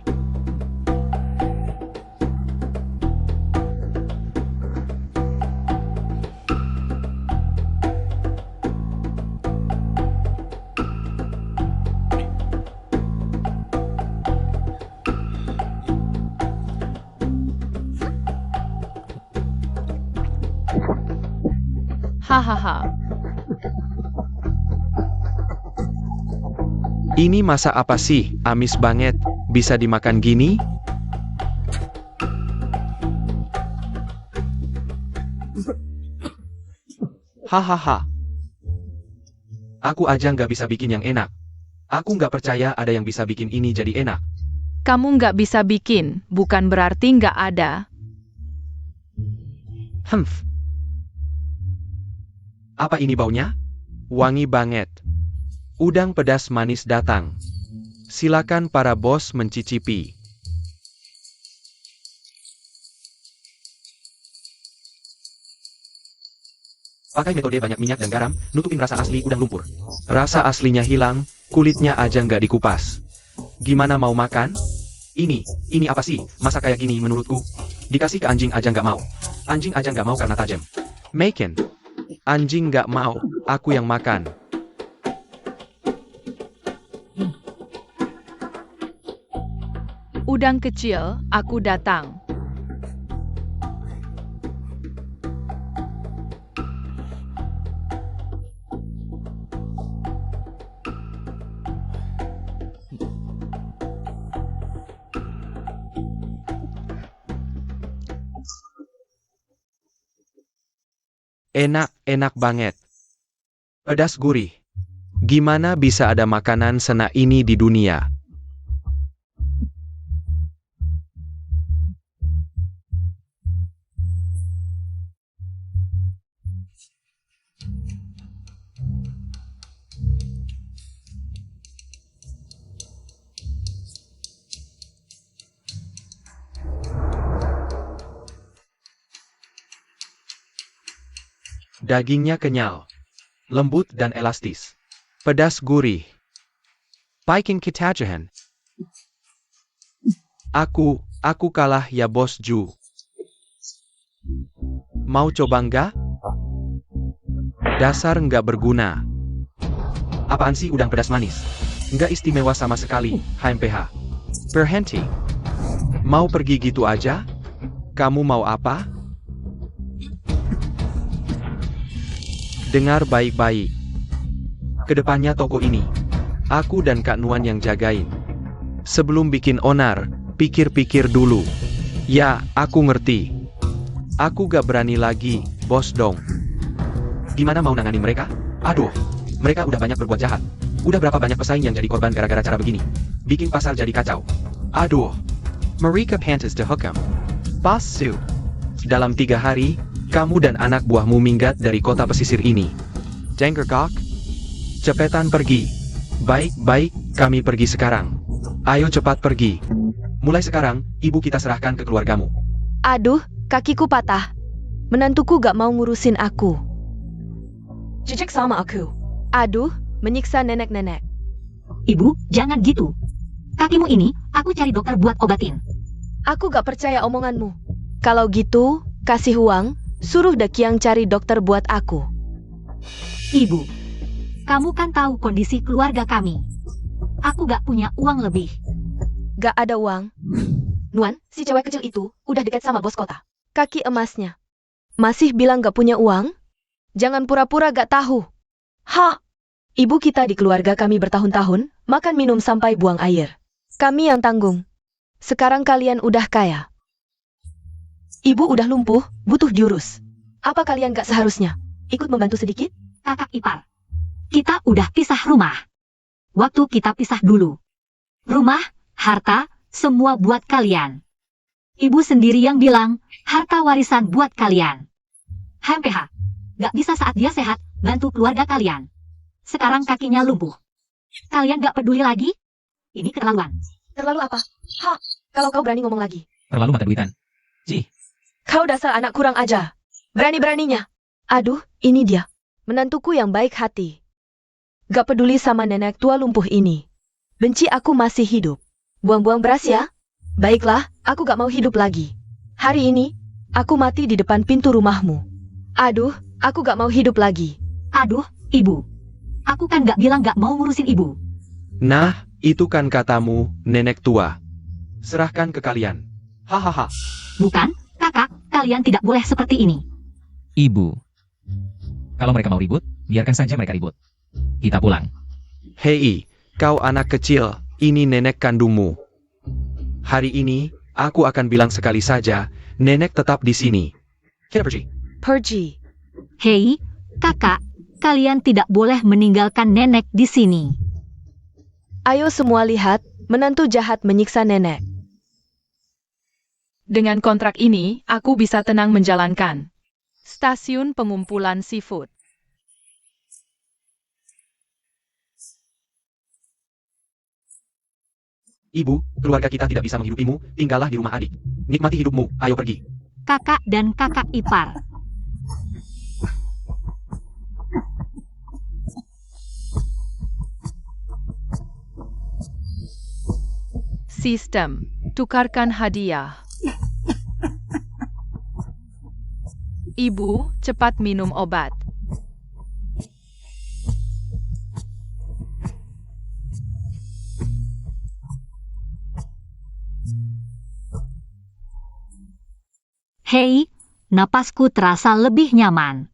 Hahaha. Ini masak apa sih? Amis banget. Bisa dimakan gini? Hahaha. Aku aja nggak bisa bikin yang enak. Aku nggak percaya ada yang bisa bikin ini jadi enak. Kamu nggak bisa bikin, bukan berarti nggak ada. Apa ini baunya? Wangi banget. Udang pedas manis datang. Silakan para bos mencicipi. Pakai metode banyak minyak dan garam, nutupin rasa asli udang lumpur. Rasa aslinya hilang, kulitnya aja nggak dikupas. Gimana mau makan? Ini apa sih? Masa kayak gini menurutku? Dikasih ke anjing aja nggak mau. Anjing aja nggak mau karena tajam. Makan. Anjing nggak mau, aku yang makan. Udang kecil, aku datang. Enak banget. Pedas gurih. Gimana bisa ada makanan senak ini di dunia? Dagingnya kenyal, lembut dan elastis. Pedas gurih. Bikin ketagihan. Aku kalah ya bos Ju. Mau coba nggak? Dasar nggak berguna. Apaan sih udang pedas manis? Nggak istimewa sama sekali, HMPH. Berhenti. Mau pergi gitu aja? Kamu mau apa? Dengar baik-baik. Kedepannya toko ini, aku dan Kak Nuan yang jagain. Sebelum bikin onar, pikir-pikir dulu. Ya, aku ngerti. Aku gak berani lagi, bos dong. Gimana mau nangani mereka? Aduh, mereka udah banyak berbuat jahat. Udah berapa banyak pesaing yang jadi korban gara-gara cara begini. Bikin pasar jadi kacau. Aduh. Mereka pantas dihukum. Pas Su. Dalam 3 hari, kamu dan anak buahmu minggat dari kota pesisir ini. Janggergok. Cepetan pergi. Baik, kami pergi sekarang. Ayo cepat pergi. Mulai sekarang, ibu kita serahkan ke keluargamu. Aduh, kakiku patah. Menantuku gak mau ngurusin aku. Jijik sama aku. Aduh, menyiksa nenek-nenek. Ibu, jangan gitu. Kakimu ini, aku cari dokter buat obatin. Aku gak percaya omonganmu. Kalau gitu, kasih uang, suruh Dakiang cari dokter buat aku. Ibu, kamu kan tahu kondisi keluarga kami. Aku gak punya uang lebih. Gak ada uang. Nuan, si cewek kecil itu udah dekat sama bos kota. Kaki emasnya. Masih bilang gak punya uang? Jangan pura-pura gak tahu. Ha! Ibu kita di keluarga kami bertahun-tahun, makan minum sampai buang air. Kami yang tanggung. Sekarang kalian udah kaya. Ibu udah lumpuh, butuh diurus. Apa kalian gak seharusnya ikut membantu sedikit? Kakak ipar. Kita udah pisah rumah. Waktu kita pisah dulu. Rumah, harta, semua buat kalian. Ibu sendiri yang bilang, harta warisan buat kalian. HMPH. Gak bisa saat dia sehat, bantu keluarga kalian. Sekarang kakinya lumpuh. Kalian gak peduli lagi? Ini keterlaluan. Terlalu apa? Ha! Kalau kau berani ngomong lagi. Terlalu mata duitan. Ci, Kau dasar anak kurang ajar. Berani-beraninya. Aduh, ini dia. Menantuku yang baik hati. Gak peduli sama nenek tua lumpuh ini. Benci aku masih hidup. Buang-buang beras ya? Baiklah, aku gak mau hidup lagi. Hari ini, aku mati di depan pintu rumahmu. Aduh, aku gak mau hidup lagi. Aduh, ibu. Aku kan gak bilang gak mau ngurusin ibu. Nah, itu kan katamu, nenek tua. Serahkan ke kalian. Hahaha. Bukan, kakak, kalian tidak boleh seperti ini. Ibu. Kalau mereka mau ribut, biarkan saja mereka ribut. Kita pulang. Hei, kau anak kecil, ini nenek kandungmu. Hari ini, aku akan bilang sekali saja, nenek tetap di sini. Kita pergi. Pergi. Hei, kakak, kalian tidak boleh meninggalkan nenek di sini. Ayo semua lihat, menantu jahat menyiksa nenek. Dengan kontrak ini, aku bisa tenang menjalankan. Stasiun pengumpulan seafood. Ibu, keluarga kita tidak bisa menghidupimu, tinggallah di rumah adik. Nikmati hidupmu, ayo pergi. Kakak dan kakak ipar. Sistem. Tukarkan hadiah. Ibu, cepat minum obat. Hei, napasku terasa lebih nyaman.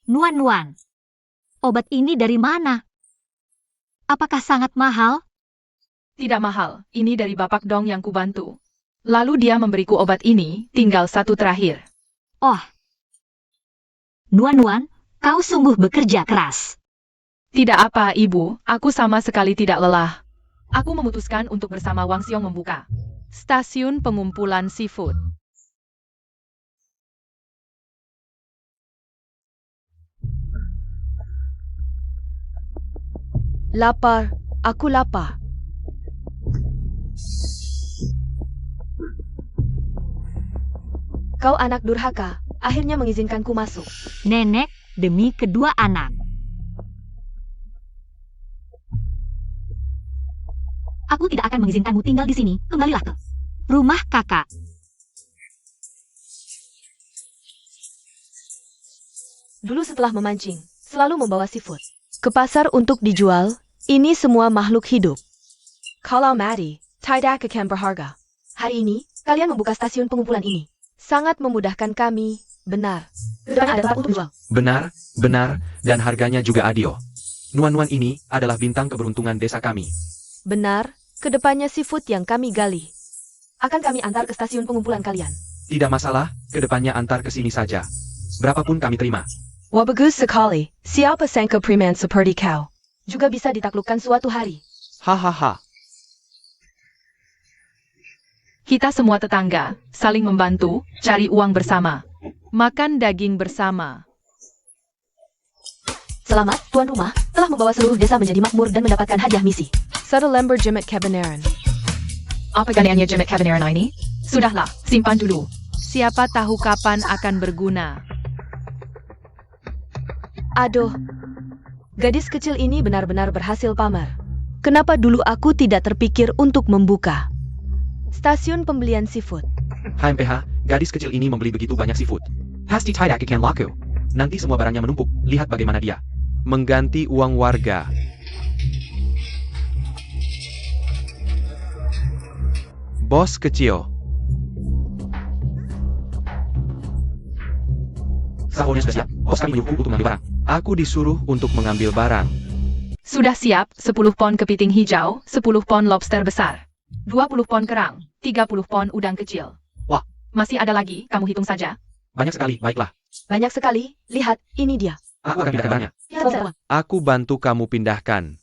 Nuan-nuan. Obat ini dari mana? Apakah sangat mahal? Tidak mahal, ini dari Bapak Dong yang kubantu. Lalu dia memberiku obat ini, tinggal satu terakhir. Oh. Nuan-nuan, kau sungguh bekerja keras. Tidak apa, Ibu, aku sama sekali tidak lelah. Aku memutuskan untuk bersama Wang Xiong membuka stasiun pengumpulan seafood. Lapar, aku lapar. Kau anak durhaka, akhirnya mengizinkanku masuk. Nenek demi kedua anak. Aku tidak akan mengizinkanmu tinggal di sini. Kembalilah ke rumah kakak. Dulu setelah memancing, selalu membawa seafood ke pasar untuk dijual. Ini semua makhluk hidup. Kalau mati, tidak akan berharga. Hari ini, kalian membuka stasiun pengumpulan ini. Sangat memudahkan kami, benar. Kedepannya ada tempat untuk jual. Benar, benar, dan harganya juga adil. Nuan-nuan ini adalah bintang keberuntungan desa kami. Benar, kedepannya seafood yang kami gali akan kami antar ke stasiun pengumpulan kalian. Tidak masalah, kedepannya antar ke sini saja. Berapapun kami terima. Wah bagus sekali, siapa sangka preman seperti kau juga bisa ditaklukkan suatu hari. Hahaha. Kita semua tetangga, saling membantu, cari uang bersama. Makan daging bersama. Selamat, tuan rumah, telah membawa seluruh desa menjadi makmur dan mendapatkan hadiah misi. Satu lembar Jemet Kebenaran. Apa ganiannya Jemet Kebenaran ini? Sudahlah, simpan dulu. Siapa tahu kapan akan berguna. Aduh, gadis kecil ini benar-benar berhasil pamer. Kenapa dulu aku tidak terpikir untuk membuka stasiun pembelian seafood? HMPH, gadis kecil ini membeli begitu banyak seafood. Pasti tidak akan laku. Nanti semua barangnya menumpuk, lihat bagaimana dia mengganti uang warga. Bos kecil. Sahurnya sudah siap. Bos kami menyuruhku untuk mengambil barang. Aku disuruh untuk mengambil barang. Sudah siap, 10 pon kepiting hijau, 10 pon lobster besar, 20 pon kerang, 30 pon udang kecil. Wah. Masih ada lagi, kamu hitung saja. Banyak sekali, baiklah. Banyak sekali, lihat, ini dia. Aku akan pindahkan barangnya. Ya, Aku bantu kamu pindahkan.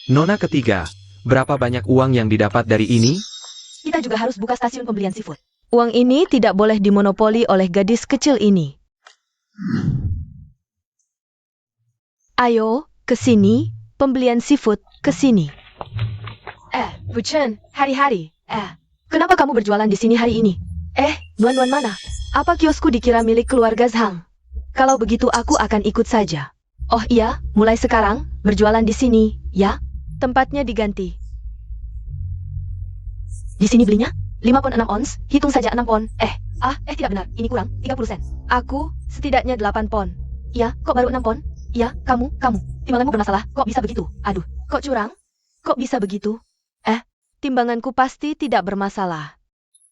Nona ketiga, berapa banyak uang yang didapat dari ini? Kita juga harus buka stasiun pembelian seafood. Uang ini tidak boleh dimonopoli oleh gadis kecil ini. Ayo, ke sini, pembelian seafood, ke sini. Bu Chen, hari-hari. Kenapa kamu berjualan di sini hari ini? Nuan-nuan mana? Apa kiosku dikira milik keluarga Zhang? Kalau begitu aku akan ikut saja. Oh iya, mulai sekarang, berjualan di sini, ya? Tempatnya diganti. Di sini belinya? 5 pon 6 ons, hitung saja 6 pon. Tidak benar, ini kurang, 30 sen. Aku, setidaknya 8 pon. Ya, kok baru 6 pon? Ya, kamu. Timbanganmu bermasalah, kok bisa begitu? Aduh, kok curang? Kok bisa begitu? Timbanganku pasti tidak bermasalah.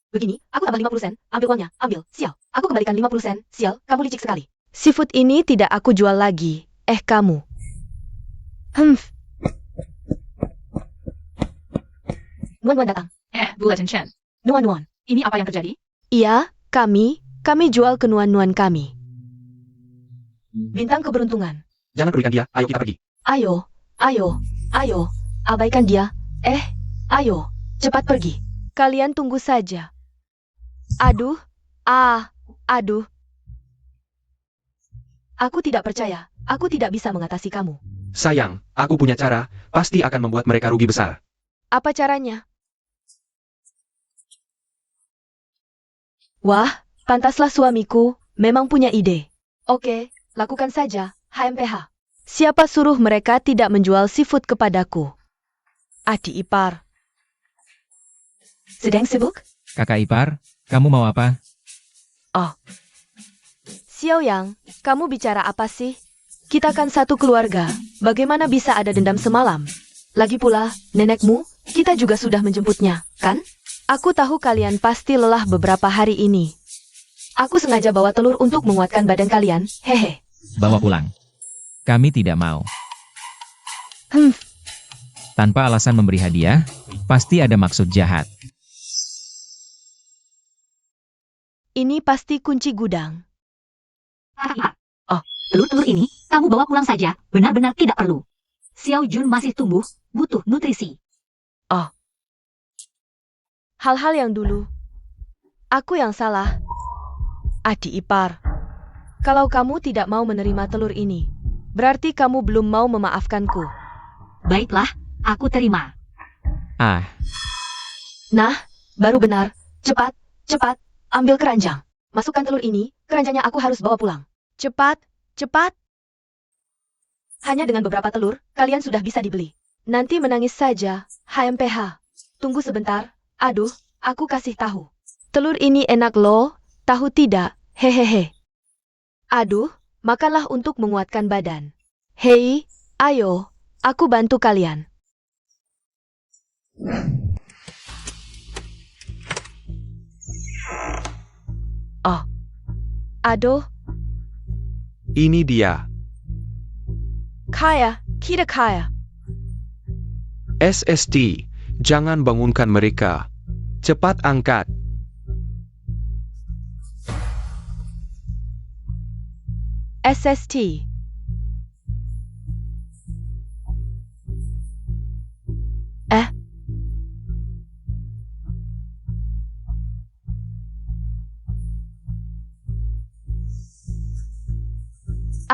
Begini, aku tambah 50 sen, ambil uangnya, ambil, sial. Aku kembalikan 50 sen, sial, kamu licik sekali. Seafood ini tidak aku jual lagi, kamu. Nuan-nuan datang. Bu Legend Chen, Nuan-nuan. ini apa yang terjadi? Iya, kami jual ke nuan-nuan kami. Bintang keberuntungan. Jangan pedulikan dia, ayo kita pergi. Ayo, abaikan dia. Ayo, cepat pergi. Kalian tunggu saja. Aduh. Aku tidak percaya, aku tidak bisa mengatasi kamu. Sayang, aku punya cara, pasti akan membuat mereka rugi besar. Apa caranya? Wah, pantaslah suamiku, memang punya ide. Oke, lakukan saja, HMPH. Siapa suruh mereka tidak menjual seafood kepadaku? Adik ipar. Sedang sibuk? Kakak ipar, kamu mau apa? Xiao Yang, kamu bicara apa sih? Kita kan satu keluarga, bagaimana bisa ada dendam semalam? Lagi pula, nenekmu, kita juga sudah menjemputnya, kan? Aku tahu kalian pasti lelah beberapa hari ini. Aku sengaja bawa telur untuk menguatkan badan kalian, hehe. Bawa pulang. Kami tidak mau. Tanpa alasan memberi hadiah, pasti ada maksud jahat. Ini pasti kunci gudang. Telur-telur ini, kamu bawa pulang saja, benar-benar tidak perlu. Xiao Jun masih tumbuh, butuh nutrisi. Hal-hal yang dulu. Aku yang salah. Adik ipar. Kalau kamu tidak mau menerima telur ini, berarti kamu belum mau memaafkanku. Baiklah, aku terima. Nah, baru benar. Cepat, ambil keranjang. Masukkan telur ini, keranjangnya aku harus bawa pulang. Cepat. Hanya dengan beberapa telur, kalian sudah bisa dibeli. Nanti menangis saja, HMPH. Tunggu sebentar. Aduh, aku kasih tahu. Telur ini enak loh, tahu tidak? Hehehe. Aduh, makanlah untuk menguatkan badan. Hei, ayo, aku bantu kalian. Aduh, Ini dia. kita kaya. SST, jangan bangunkan mereka. Cepat angkat. SST.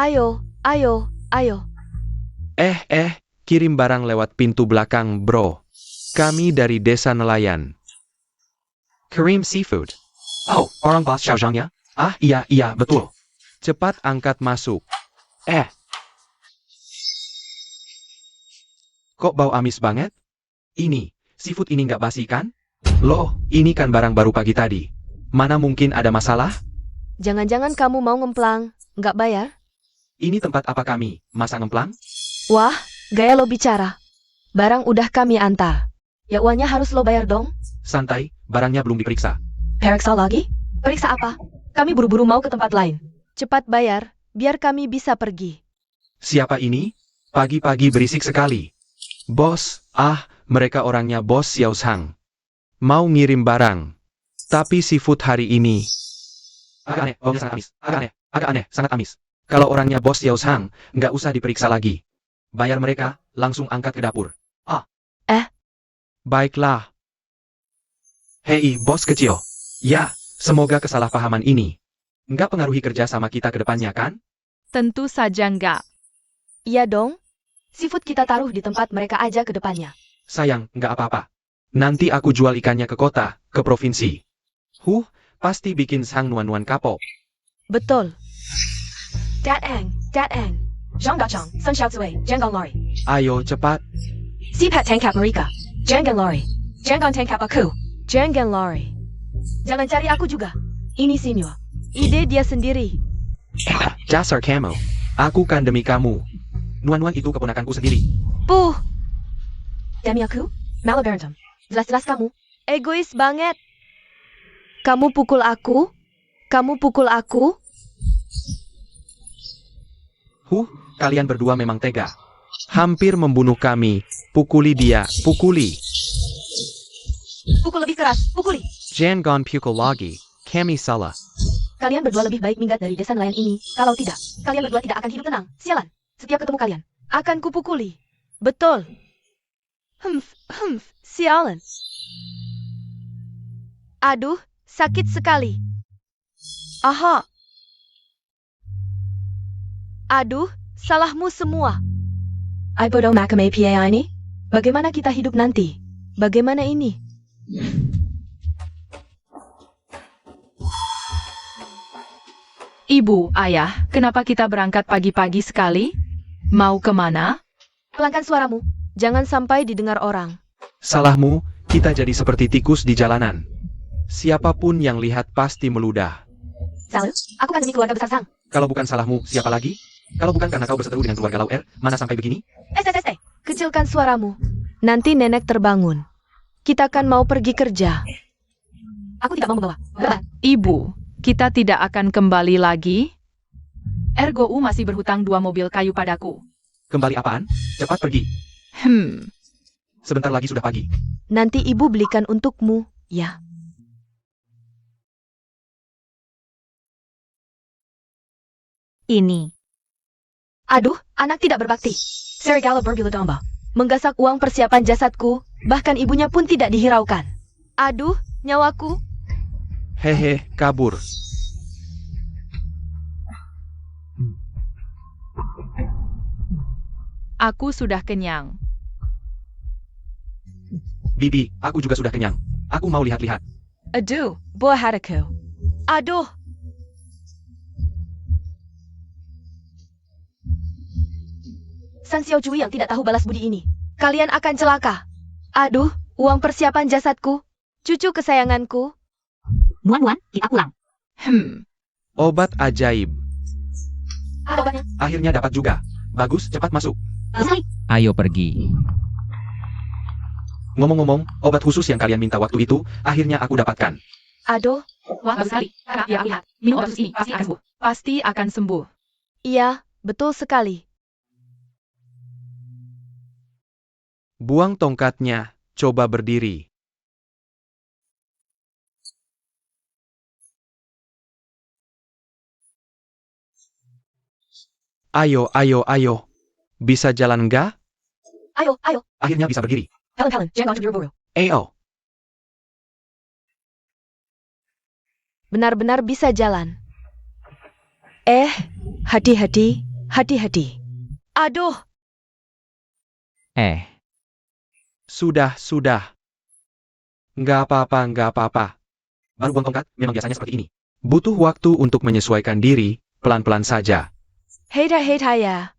Ayo. Kirim barang lewat pintu belakang, bro. Kami dari desa nelayan. Karim Seafood. Oh, orang bos Xiao Zhang ya? Iya, betul. Cepat angkat masuk. Kok bau amis banget? Seafood ini nggak basi kan? Loh, ini kan barang baru pagi tadi. Mana mungkin ada masalah? Jangan-jangan kamu mau ngemplang, nggak bayar? Ini tempat apa kami? Masa ngemplang? Wah, gaya lo bicara. Barang udah kami antar. Ya uangnya harus lo bayar dong. Santai, barangnya belum diperiksa. Periksa lagi? Periksa apa? Kami buru-buru mau ke tempat lain. Cepat bayar, biar kami bisa pergi. Siapa ini? Pagi-pagi berisik sekali. Bos, mereka orangnya Bos Xiao Sang. Mau ngirim barang. Tapi seafood hari ini agak aneh, baunya sangat amis. Agak aneh, sangat amis. Kalau orangnya Bos Xiao Sang, nggak usah diperiksa lagi. Bayar mereka, langsung angkat ke dapur. Baiklah. Hei, bos kecil. Ya, semoga kesalahpahaman ini nggak pengaruhi kerja sama kita ke depannya, kan? Tentu saja enggak. Iya dong. Seafood kita taruh di tempat mereka aja ke depannya. Sayang, nggak apa-apa. Nanti aku jual ikannya ke kota, ke provinsi. Pasti bikin sang nuan-nuan kapok. Betul. Dat Eng. Zhang Dachang, Sun Xiao Zui, Jiangang Lori. Ayo, cepat. Sipat Tangkap Marika. Jiangang Lori. Jiangang Tangkap aku. Jiangang Lori. Jangan cari aku juga. Ini Sinyo. Ide dia sendiri. Dasar kamu. Aku kan demi kamu. Nuan-nuan itu keponakanku sendiri. Puh. Demi aku? Malah berantem. Jelas-jelas kamu. Egois banget. Kamu pukul aku? Kamu pukul aku? Kalian berdua memang tega. Hampir membunuh kami. Pukuli dia, pukuli. Pukul lebih keras, pukuli. Jangan pukul lagi. Kami salah. Kalian berdua lebih baik minggat dari desa nelayan ini. Kalau tidak, kalian berdua tidak akan hidup tenang. Sialan. Setiap ketemu kalian, akan kupukuli. Betul. Sialan. Aduh, sakit sekali. Aha. Aduh, salahmu semua. Aipodo makame PA ini? Bagaimana kita hidup nanti? Bagaimana ini? Ibu, ayah, kenapa kita berangkat pagi-pagi sekali? Mau kemana? Pelankan suaramu. Jangan sampai didengar orang. Salahmu, kita jadi seperti tikus di jalanan. Siapapun yang lihat pasti meludah. Salut, aku kan demi keluarga besar Sang. Kalau bukan salahmu, siapa lagi? Kalau bukan karena kau berseteru dengan keluarga Lau Er, mana sampai begini? Kecilkan suaramu. Nanti nenek terbangun. Kita kan mau pergi kerja. Aku tidak mau membawa. Ibu, kita tidak akan kembali lagi? Ergo masih berhutang 2 mobil kayu padaku. Kembali apaan? Cepat pergi. Sebentar lagi sudah pagi. Nanti ibu belikan untukmu, ya. Ini. Aduh, anak tidak berbakti. Serigala berbulu domba. Menggasak uang persiapan jasadku, bahkan ibunya pun tidak dihiraukan. Aduh, nyawaku. Hehe, kabur. Aku sudah kenyang. Bibi, aku juga sudah kenyang. Aku mau lihat-lihat. Aduh, buah hatiku. Aduh. San Xiao Jui yang tidak tahu balas budi ini. Kalian akan celaka. Aduh, uang persiapan jasadku. Cucu kesayanganku. Nuan-nuan, kita pulang. Obat ajaib. Ada obatnya. Akhirnya dapat juga. Bagus, cepat masuk. Selesai. Ayo pergi. Ngomong-ngomong, obat khusus yang kalian minta waktu itu, akhirnya aku dapatkan. Aduh, Wah, bagus sekali. Ya, lihat. Minum obat khusus ini, pasti akan sembuh. Pasti akan sembuh. iya, betul sekali. Buang tongkatnya, coba berdiri. Ayo. Bisa jalan nggak? Ayo. Akhirnya bisa berdiri. Helen, jangan buru-buru. Ayo. Benar-benar bisa jalan. Hati-hati. Aduh, Sudah. Nggak apa-apa. Baru buang tongkat, memang biasanya seperti ini. Butuh waktu untuk menyesuaikan diri, pelan-pelan saja. hei ya.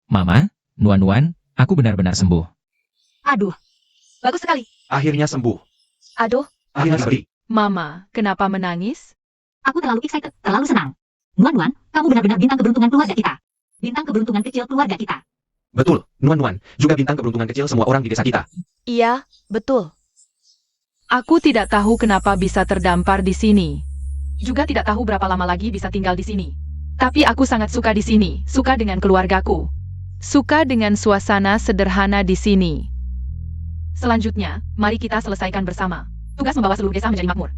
Mama, Nuan-Nuan, aku benar-benar sembuh. Aduh, Bagus sekali. Akhirnya sembuh. Aduh, Akhirnya seperti. Mama, kenapa menangis? Aku terlalu excited, terlalu senang. Nuan-Nuan, kamu benar-benar bintang keberuntungan keluarga kita. Bintang keberuntungan kecil keluarga kita. Betul, Nuan-Nuan, juga bintang keberuntungan kecil semua orang di desa kita. iya, betul. Aku tidak tahu kenapa bisa terdampar di sini. Juga tidak tahu berapa lama lagi bisa tinggal di sini. Tapi aku sangat suka di sini, suka dengan keluargaku. Suka dengan suasana sederhana di sini. Selanjutnya, mari kita selesaikan bersama. Tugas membawa seluruh desa menjadi makmur.